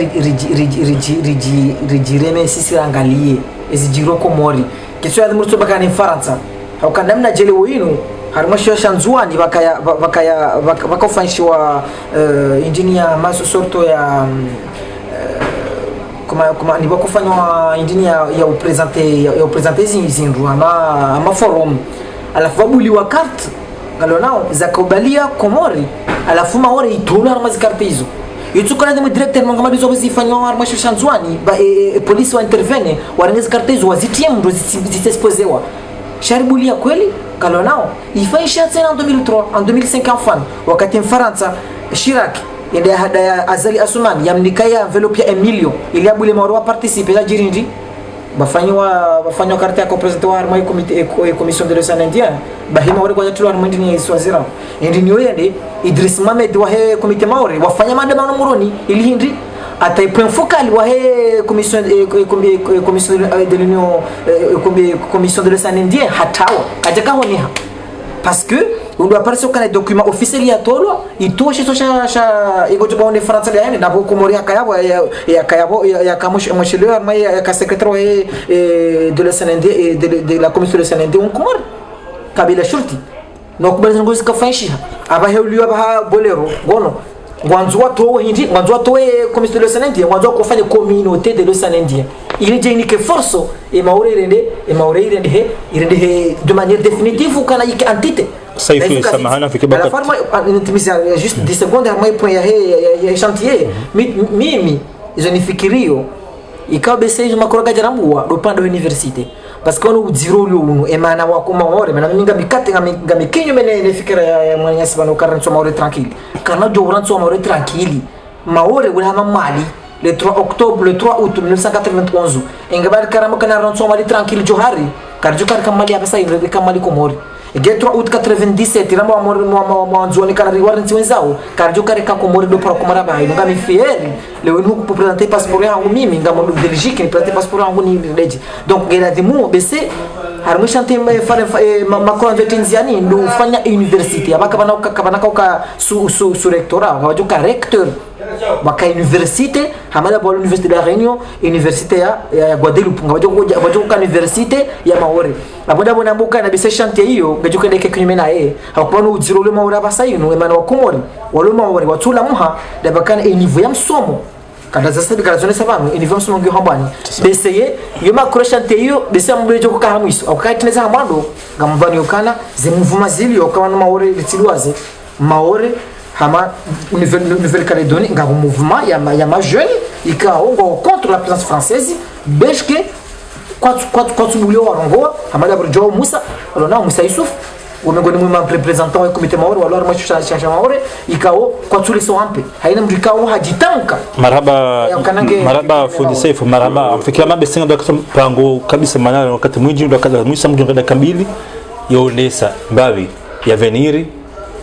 rigireme sisi angalie ezijiro Komori kesho ya murto bakani Faransa haukandamna jele winu harmasho shanzuani wakafanyishwa engineer maso sorto ya kuma ni wakafanywa engineer ya upresenter zinru ama forum alafu wabuliwa carte galonao zakabalia Komori alafu maore itula armazi carte hizo yutukana demu directeur mangama bizo bazifanywa armasho shanzuani polisi wa intervene warengeza carte hizo wazitie ndo zitexposewa sharibulia kweli kalonao ifaisha tena en 2003 en 2005 enfin wakati Mfaransa Chirac ende hada Azali Assoumani yamnikaya envelope ya 1 million ili abule maoro participer la jirindi bafanywa carte ya representer wa harma commission de l'Océan Indien bahima wale kwa jatu harma ndini Swazira ndi niyoyende Idris Mohamed wa he comité maore wafanya maandamano muroni ili hindi ata point focal wa he commission de l'Union commission de l'Océan Indien hatawa ajaka honiha parce que on doit apparaître sur les documents officiels ya tolo itoshe so sha igojoba on France yani na Komori akayabo ya kamoshelewa mais ya secrétaire de l'Océan Indien et de la commission de l'Océan Indien on Komori kabila shurti no kubaliza ngozi kafanisha aba heuliwa ba bolero gono ngwanzwa to hindi ngwanzwa to commission de l'Océan Indien ngwanzwa ko fanya communauté de l'Océan Indien il est une force et maure irende de manière définitive ou kana yiki entité saifu samahana fikibaka la forme intimisa juste 10 secondes à moi point ya chantier mimi izonifikirio ikabese makoroga jarambua do panda université parce que on zero uno emana wa kuma ore mana minga mikate ngami kinyo mene fikira ya mwanya sibano karanso maure tranquille kana jo ranso maure tranquille maore wala mali le 3 octobre le 3 août 1991 ingabal karama kana ranso mali tranquille johari karjo kar kamali abasa ire kamali komori e 3 août 97 ramo mwanzoni kana riwari ntiwenzao karjo kare ka komori do para komara ba ino ngami fieri le wenu pour présenter passeport yangu mimi ngamo do Belgique ni présenter passeport yangu ni leji donc gela de mu bese harmo chante makon de Tanzania ndo fanya université abaka bana ka su rectorat wajo ka recteur baka université hamada bol université de la Réunion université ya Guadeloupe wajo ka université ya Maore aboda bona mbuka na bese chante hiyo gajuka ndeke kinyume na hakupana ujiro le Maore abasayino emana wa Komori walo Maore watula muha da bakana niveau ya msomo kada zasa de garazone savano niveau msomo ngyo hambani bese yoma chante hiyo bese ambejo ko kahamwiso akatineza hamando gambani yokana ze mouvement zili yokana Maore litilwaze Maore hama Nouvelle-Calédonie ngabo mouvement ya ma jeune ikaongo contre la présence française beshke kwa tubulio warongo hamada burjo Musa alona Musa Yusuf wamegoni mwa représentant wa comité Maore wala arma chacha Maore ikao kwa tuli soampe haina mrikao hajitanka maraba fundi safe maraba afikira mabesenga ndo pango kabisa manana wakati mwingi ndo kaza mwisa mjunga da kambili yonesa mbavi ya veniri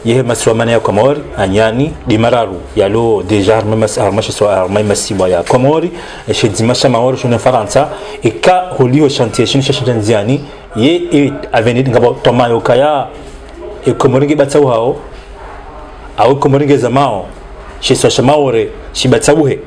yehe maswamana ya Komori anyani dimararu yalo deja armashi so armai masiba ya Komori shidimasha Maore shone Faransa eka holio chantier shin Tanzania ye avenir ngabo tomayo kaya e Komori ngibatsawu hao au Komori ngezamao shiswa Maore shibatsabuhe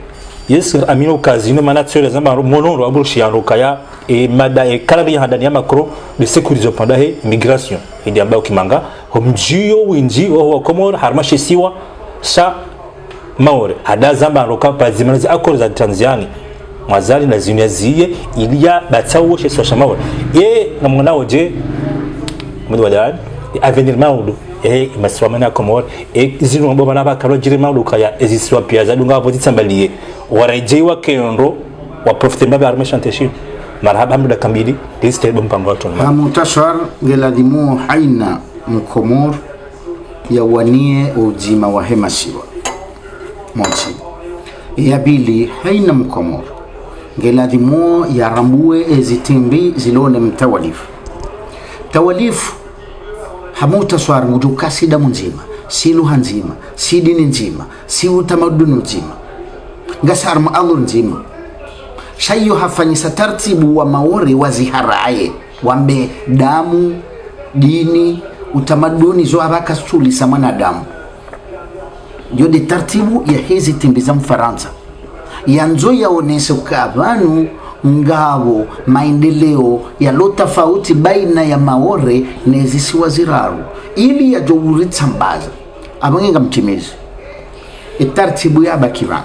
yes amino kazino manatsole zamba monondo aburushi yanokaya e mada e kalari hadani ya macro de sécurisation pendant migration ndi ambayo kimanga homjio winji wa Komori harmashi siwa sa Maore hada zamba roka pazimanazi akoro za Tanzania mwazali na zinyaziye ilia batsawo shiswa Maore namona oje mwadi wadad avenir maudu maswamana Komori zinu mbo bana bakaro jiri maudu kaya eziswa pia za dunga bozitsambaliye warajewa kendo wa profite mbabe arme chanteshi marhaba hamdu kambili liste bompango watu hamutashar geladimu haina mkomor ya wanie ujima wa hemasiwa mochi ya bili haina mkomor geladimu ya rambue ezitimbi zilone mtawalifu tawalifu hamutashar mujuka sida mzima si lugha nzima si dini nzima si utamaduni nzima ngasar ma Allah nzima shayo hafanyisa taratibu wa Maore waziharaye wambe damu dini utamaduni zo abaka suli sa mwanadamu yode taratibu ya hizi timbiza mfaransa yanzo yaonesha kabanu ngabo maendeleo ya tofauti baina ya Maore na zisiwa ziraru ili ya joguritsa mbaza abangenga mtimizi taratibu ya bakira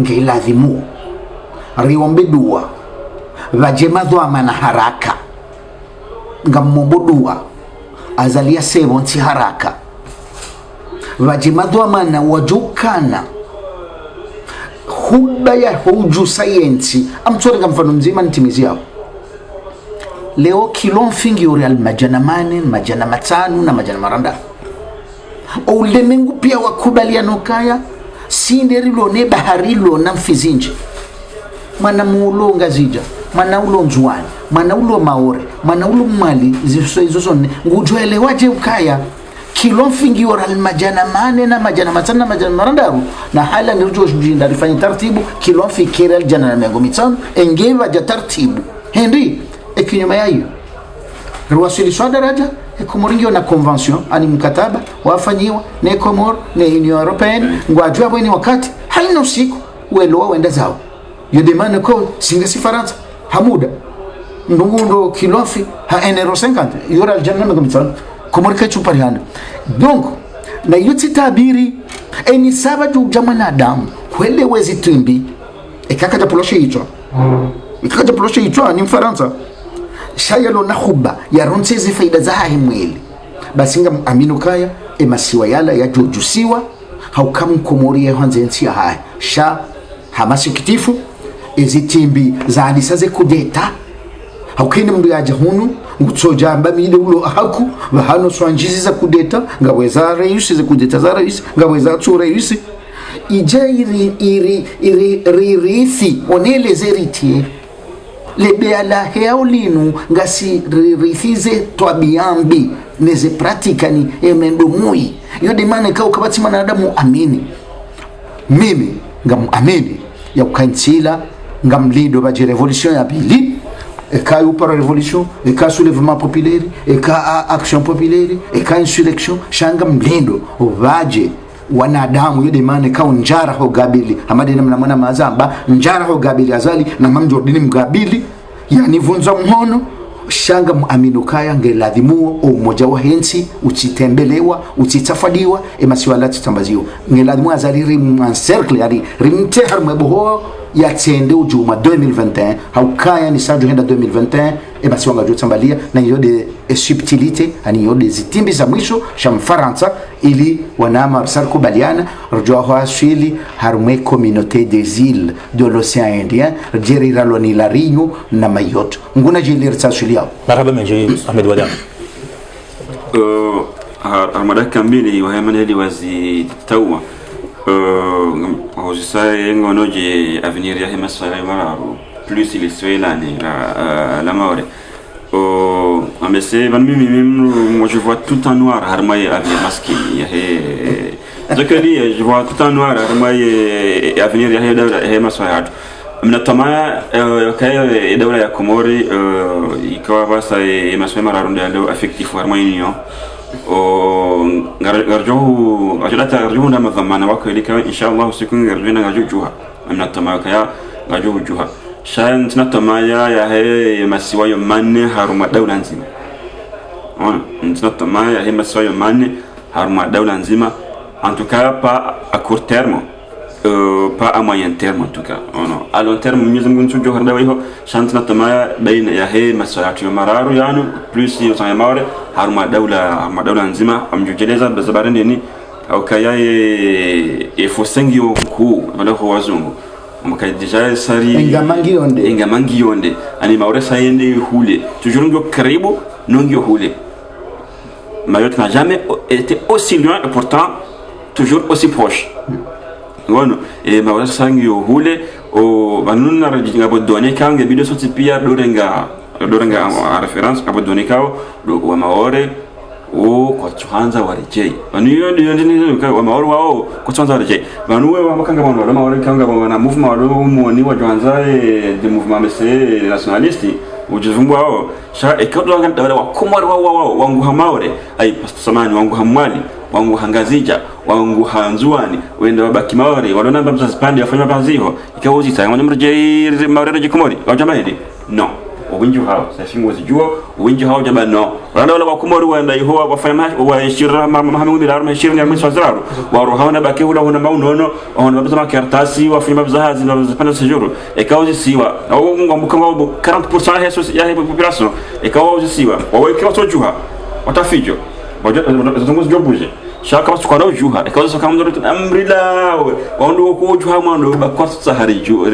ngilazimu riombe dua vajema dua na haraka ngamombo dua azalia sebo nti haraka vajema dua na wajukana huba ya huju sayensi amtsore mfano mzima ntimizi yao leo kilon fingi uri almajana mane majana matanu na majana maranda ulemengu pia wakubaliano kaya sinderilo ne baharilo na mfizinji mwana muulonga zija manaulo nzwani manaulo maore manaulo mali zizo zone ngujwelewaje ukaya kilo mfingi oral majana mane na majana matana na majana marandaru na hala nirjo jinda rifanya tartibu kilo mfikira jana na mengo mitano engeva ja tartibu Henry ekinyuma yayo ruwasiliswa daraja Komoro na convention ani mkataba wafanyiwa na Komoro na Union Europeenne ngwajua bweni wakati haina usiku welo wenda zao yodemane ko singesi Faransa hamuda ndungundo kilofi ha enero 50 yora aljanna megamtsan Komoro kachupari handa donc na yuti tabiri eni saba tu jamana Adam kwele wezi timbi ekaka poloshe hicho ikaka poloshe hicho ni Faransa shayalo na khuba ya ronsezi faida za mwili basi nga aminu kaya emasiwa yala ya jojusiwa haukamu Komori ya hanze nsi ya haya sha hamasi kitifu ezitimbi za alisaze kudeta haukini mdu ya jahunu ngutsoja mbamile ulo ahaku vahano swanjizi za kudeta ngaweza reisi za kudeta za reisi ngaweza tsu reisi ija irithi oneleze ritie lebe ala heaulinu ngasi rithize twabiambi neze pratika ni emendomui yode mane ka ukabati manadamu amini mimi ngam amini ya ukansila ngam lido ba revolution ya pili eka upara revolution eka soulèvement populaire eka action populaire eka insurrection shanga mlindo ovaje wanadamu yode mane ka njara ho gabili amade na mwana mazamba njara ho gabili azali na mamjordini mgabili yani vunza mhono shanga muaminu kaya ngeladhimuo umoja wa hensi utitembelewa utitafadiwa emasiwala titambaziwa ngeladhimuo azali cercle yani rimtehar meboho ya tende ujuma 2021 haukaya ni sajo henda 2021 emasiwanga jotambalia na yode subtilite ani yode zitimbi za mwisho sham Faransa ili wanama arsar kubaliana rjoa asili harme communauté des îles de l'océan Indien jeri raloni la Rio na Mayotte nguna jili rtasulia marhaba menji Ahmed Wadan armada kambili wa yamani hili wazi tawa hosai ngono je avenir ya hema sala mara plus illustré la Maore mais c'est moi je vois tout en noir harmaye avenir masqué je vois tout en noir harmaye avenir ya hema sala mnatamaya kaya dawla ya Komori ikawa basa imasema mara ronde ndio effectif harmaye union ngarjohu ajulata ngarjohu na madhamana wako ilika inshallah siku ngarjuna ngajujuha mnatamaya kaya ngajujuha shan tunatamaya ya he masiwayo manne haruma dawla nzima tunatamaya he masiwayo manne haruma dawla nzima en tout cas pas à court terme pas à moyen terme en tout cas à long terme mieux ngunchu johar dawiho shan tunatamaya baina ya he maswayatu mararu yani plus yosanya mawre haruma dawla nzima amjujeleza bazabarende ni au kaya e fosengio ku wala ho wazungu maka deja sari engamangi yonde ani maure sayende hule toujours ngio karibu nongio hule Mayotte n'a jamais été aussi loin et pourtant toujours aussi proche ngono e maure sangio hule o banuna rajinga bodone kange bido soti pia dorenga a référence abodone kao do wa maore o kwa tuanza warejei banu yondi ni wa maore wao kwa tuanza warejei banu we wa makanga banu wa maore kanga bana mouvement wa muoni wa tuanza de mouvement mese nationaliste ujivumbwa wao sha ekodo nganda wa Komori wao wangu hamaore ai pasamani wangu hamwali wangu hangazija wangu hanzuani wenda wabaki maore walona mbamza spandi afanya baziho ikawa uzita ngone mrejei maore reje Komori wajamba hili no winju hao safingo zijua winju hao jabano wala wala Komori wenda iho wafanya wa shira mahamu bila arma shira ni swazaro wa rohana baki hula huna maunono ona babza kartasi wafanya babzahazi na babza sejuru ikawa siwa au ngombuka ngombu 40% ya population ikawa siwa wawe kwa tojuha watafijo wajazunguzi jobuje shaka wasukana ujuha ikawa saka mzuri amrila wando ko juha mando bakwasa hariju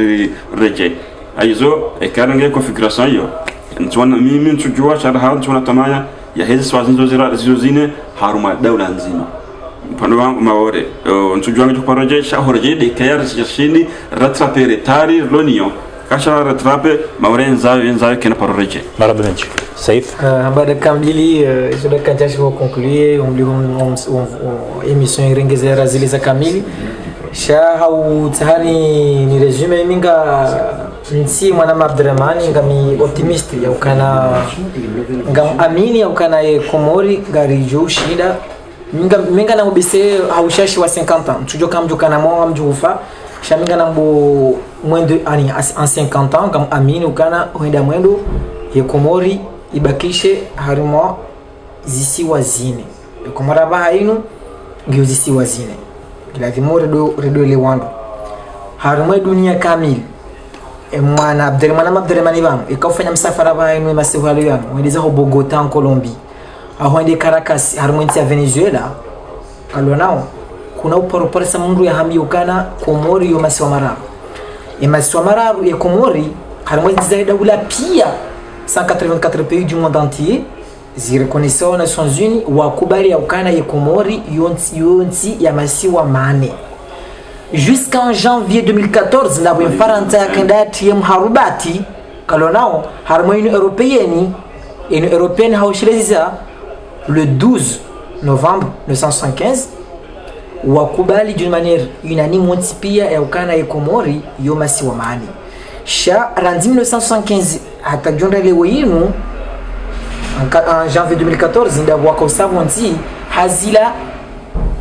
reje aizo ekarange configuration hiyo ntwana mimi ntujua sharaha ntwana tamaya ya hizi swazinzo zizozine haruma dawla nzima pano wangu maore ntujua ngito paraje shahoreje de kayar shini rattraper tari l'union kasha rattrape maure kena paroreje marabenji saif baada kamili zoda kanjashi kwa conclure émission irengezera zile za kamili sha hau tahani ni resume minga nsi mwana Abdurrahman ngami optimist ya ukana ngam amini ya ukana ye Komori gari jo shida minga na ubise haushashi wa 50 ans tujo kamjo kana mo amjufa shaminga na mbo mwendo ani en 50 ans ngam amini ukana huenda mwendo ye Komori ibakishe harimo zisi wazine Komora ba hainu ngio zisi wazine lazima redo le wandu harimo dunia kamili mwana Abdurrahman ibam ikafanya msafara ba hainu masihwalo yangu wendeza ho Bogota en Colombie ahonde Caracas harimo nti ya Venezuela kalonao kuna uporopora sa mundu ya hambi ukana Komori yo masiwamara ya Komori harimo zaida ula pia 184 pays du monde entier zi reconnaissent aux Nations Unies wa kubali ya ukana ya Komori yonti ya masiwa mane jusqu'en janvier 2014 na bwimfaranta ya kendati ya mharubati kalonao harimo Union européenne haushileza le 12 novembre 1975 wa kubali d'une manière unanime wonti pia ya ukana ya Komori yo masiwa mane sha randi 1975 hata jonda leo yinu en janvier 2014 ndio wakosavonti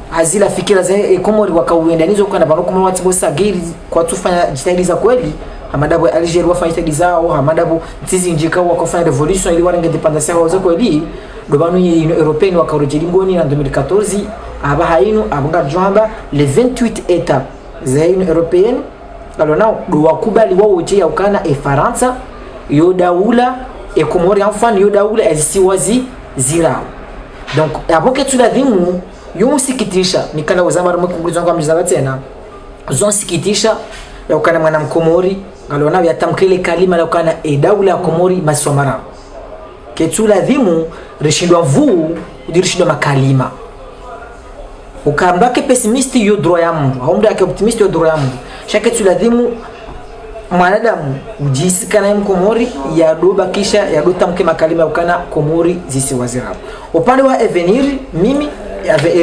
hazila fikira za Komori wakauendanizo kana bano Komori watibosa geri kwa tufanya jitahidi za kweli hamadabu Algeria wafanya jitahidi zao hamadabu tizi njika wakafanya revolution ili warange independence yao za kweli ndo banu Union européenne wakarojeli ngoni na 2014 aba hainu abanga jwamba les 28 états za Union européenne alors nao do wakubali wao wote ya ukana Faransa yo daula Komori enfin yo daula ezisiwazi zirao donc aboke tuladhimu yo sikitisha nikana wazama rumwe kungulizo ngwa mjizaba tena zon sikitisha ya ukana mwana Komori alors nao yatamkile kalima la ukana daula ya Komori maswamara ketuladhimu rishindwa mvu udirishindwa makalima ukambake pessimist yo droit ya mundu haumda yake optimist yo droit ya mundu shaka tuladhimu mwanadamu ujisika na Komori ya doba kisha ya dotamke makalima ukana Komori zisi wazirabu upande wa Avenir mimi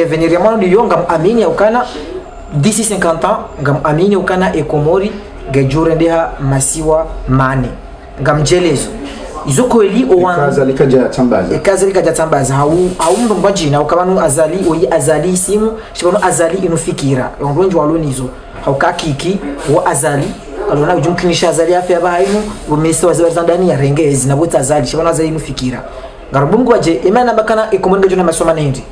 Avenir ya mwana yonga amini ya ukana d'ici 50 ans ngam amini ukana Komori gejure ndeha masiwa mane ngam jelezo izoko eli owan ikazalika tambaza haumbo mbajina ukabanu azali simu shibano azali inufikira ngronjo walonizo haukakiki wa azali alona ujumkinisha azali afya bahainu umesi wazazi ndani ya rengezi na bota azali shibano azali inufikira ngarubungu waje imana bakana Komori ngajona masoma nendi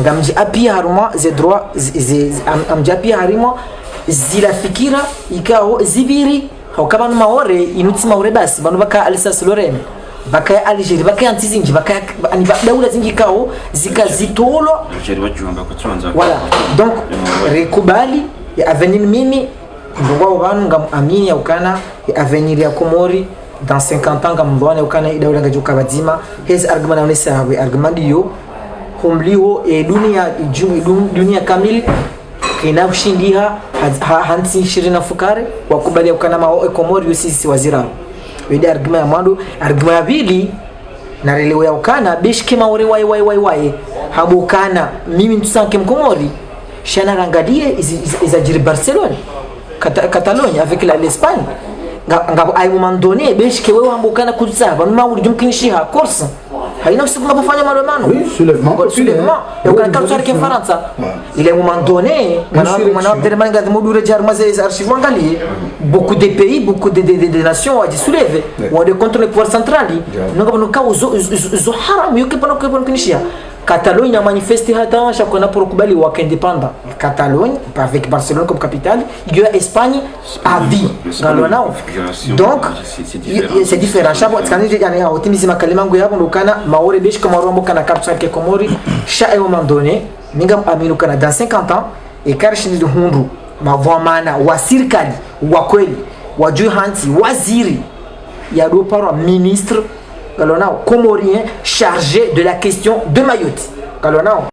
ngamji apia haruma ze droit amji apia harimo zila fikira ikao zibiri haukabanu maore inuti maore basi banu baka Alsace Lorraine baka Algeria baka antizinji baka ani daula zingi kao zikazitolo Algeria wajumba kutuanza voilà donc rekubali ya Avenir mimi ndongwa banu ngam amini ya ukana ya Avenir ya Komori dans 50 ans ngam mbona ukana daula ngajuka badima his argument na nisa we argument yo humliho dunia kamili kina kushindia hansi shirina fukare wakubali ukana mao Komori usisi wazira wede argument ya mando argument ya bili na relewa ya ukana bishke maore wai habukana mimi ntusanke Komori shana rangadie izajiri Barcelone Catalogne avec l'Espagne ngabo ay moment donné bishke wewe ambukana kuzaba mauri jumkinishiha course haina usiku mabafanya maandamano soulèvement et ukana kalsar ke Faransa il est un moment donné mana Abdurrahman ngadimudure jarmaze archives angali beaucoup de pays beaucoup de nations ont soulevé ou de contre le pouvoir central ngabo no kauzo zo haram yoke pano kinishia Catalogne a manifesté hata chakona pour kubali waka indépendant Catalogne avec Barcelone comme capitale il y a Espagne à vie donc c'est différent chaque quand je gagne optimisme kalima ngo yabo ndokana maore besh comme rombo kana capture ke Komori chaque moment donné ningam aminu kana dans 50 ans et karshini hundu mavwa mana wa serikali wa kweli wa juhanti waziri ya do par ministre Kalonao comorien chargé de la question de Mayotte. Kalonao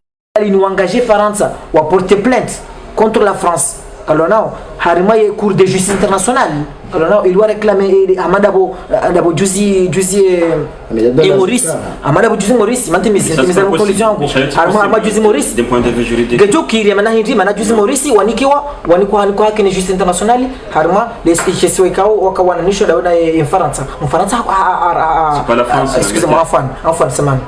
il nous engagé Faransa ou a porté plainte contre la France. Kalonao harima ye cour de justice internationale alors il doit réclamer amada juzi Maurice amada juzi Maurice mantimizi conclusion yangu harima juzi Maurice d'un point de vue juridique gejo kiri mana hindi mana juzi Maurice wanikuwa haki ni justice internationale harima les kesi ikao wakawananishwa na Mfaransa c'est pas la France excusez-moi enfin sema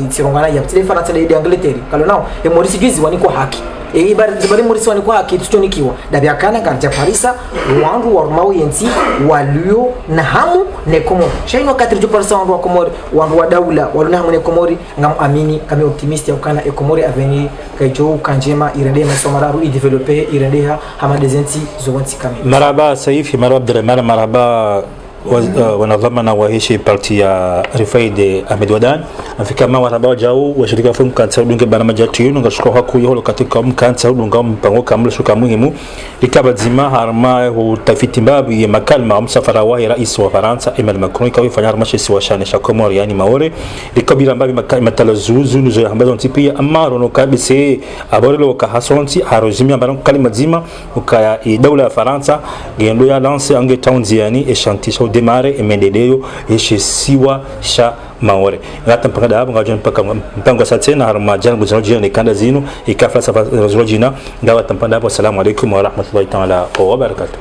tirongana ya tile Faransa de Angleterre kalo nao Maurice juzi wanikuwa haki ibari Maurice wanikuwa haki tutonikiwa dabiakana garja Parisa wangu warmau yenti walio na hamu ne Komori shaino 40% wangu wa Komori wangu wa daula walio hamu ne Komori ngam amini kama optimiste ya ukana Komori avenir kaijo kanjema irende masomararu i developer irende hama dezenti zowanti kami maraba saifi maraba Abdurrahman maraba wanadhamana wahishi parti ya Rifaid Ahmed Wadan afika ma waraba jao washirika fu mkansa udunge bana majati yunu ngashukwa haku yolo katika mkansa udunga mpango kamla shuka muhimu likaba zima harma utafiti mbabu ya makalma msafara wa rais wa Faransa Emmanuel Macron ikawa ifanya harmashi wa shanisha Komori yani Maore likabira mbabu matalazuzu nuzo ambazo ntipia amaro no kabise aborelo ka hasonti harozimia mbaran kalima zima ukaya dawla ya Faransa gendo ya lance ange townziani eshantisha démarrer et mendeleo et chez siwa sha Maore ngata mpaka da hapo ngajon mpaka mpango sa tena harma jangu zanojina ni kanda zinu ikafla safa zanojina ndawa tampanda hapo. Assalamu alaykum wa rahmatullahi ta'ala wa barakatuh.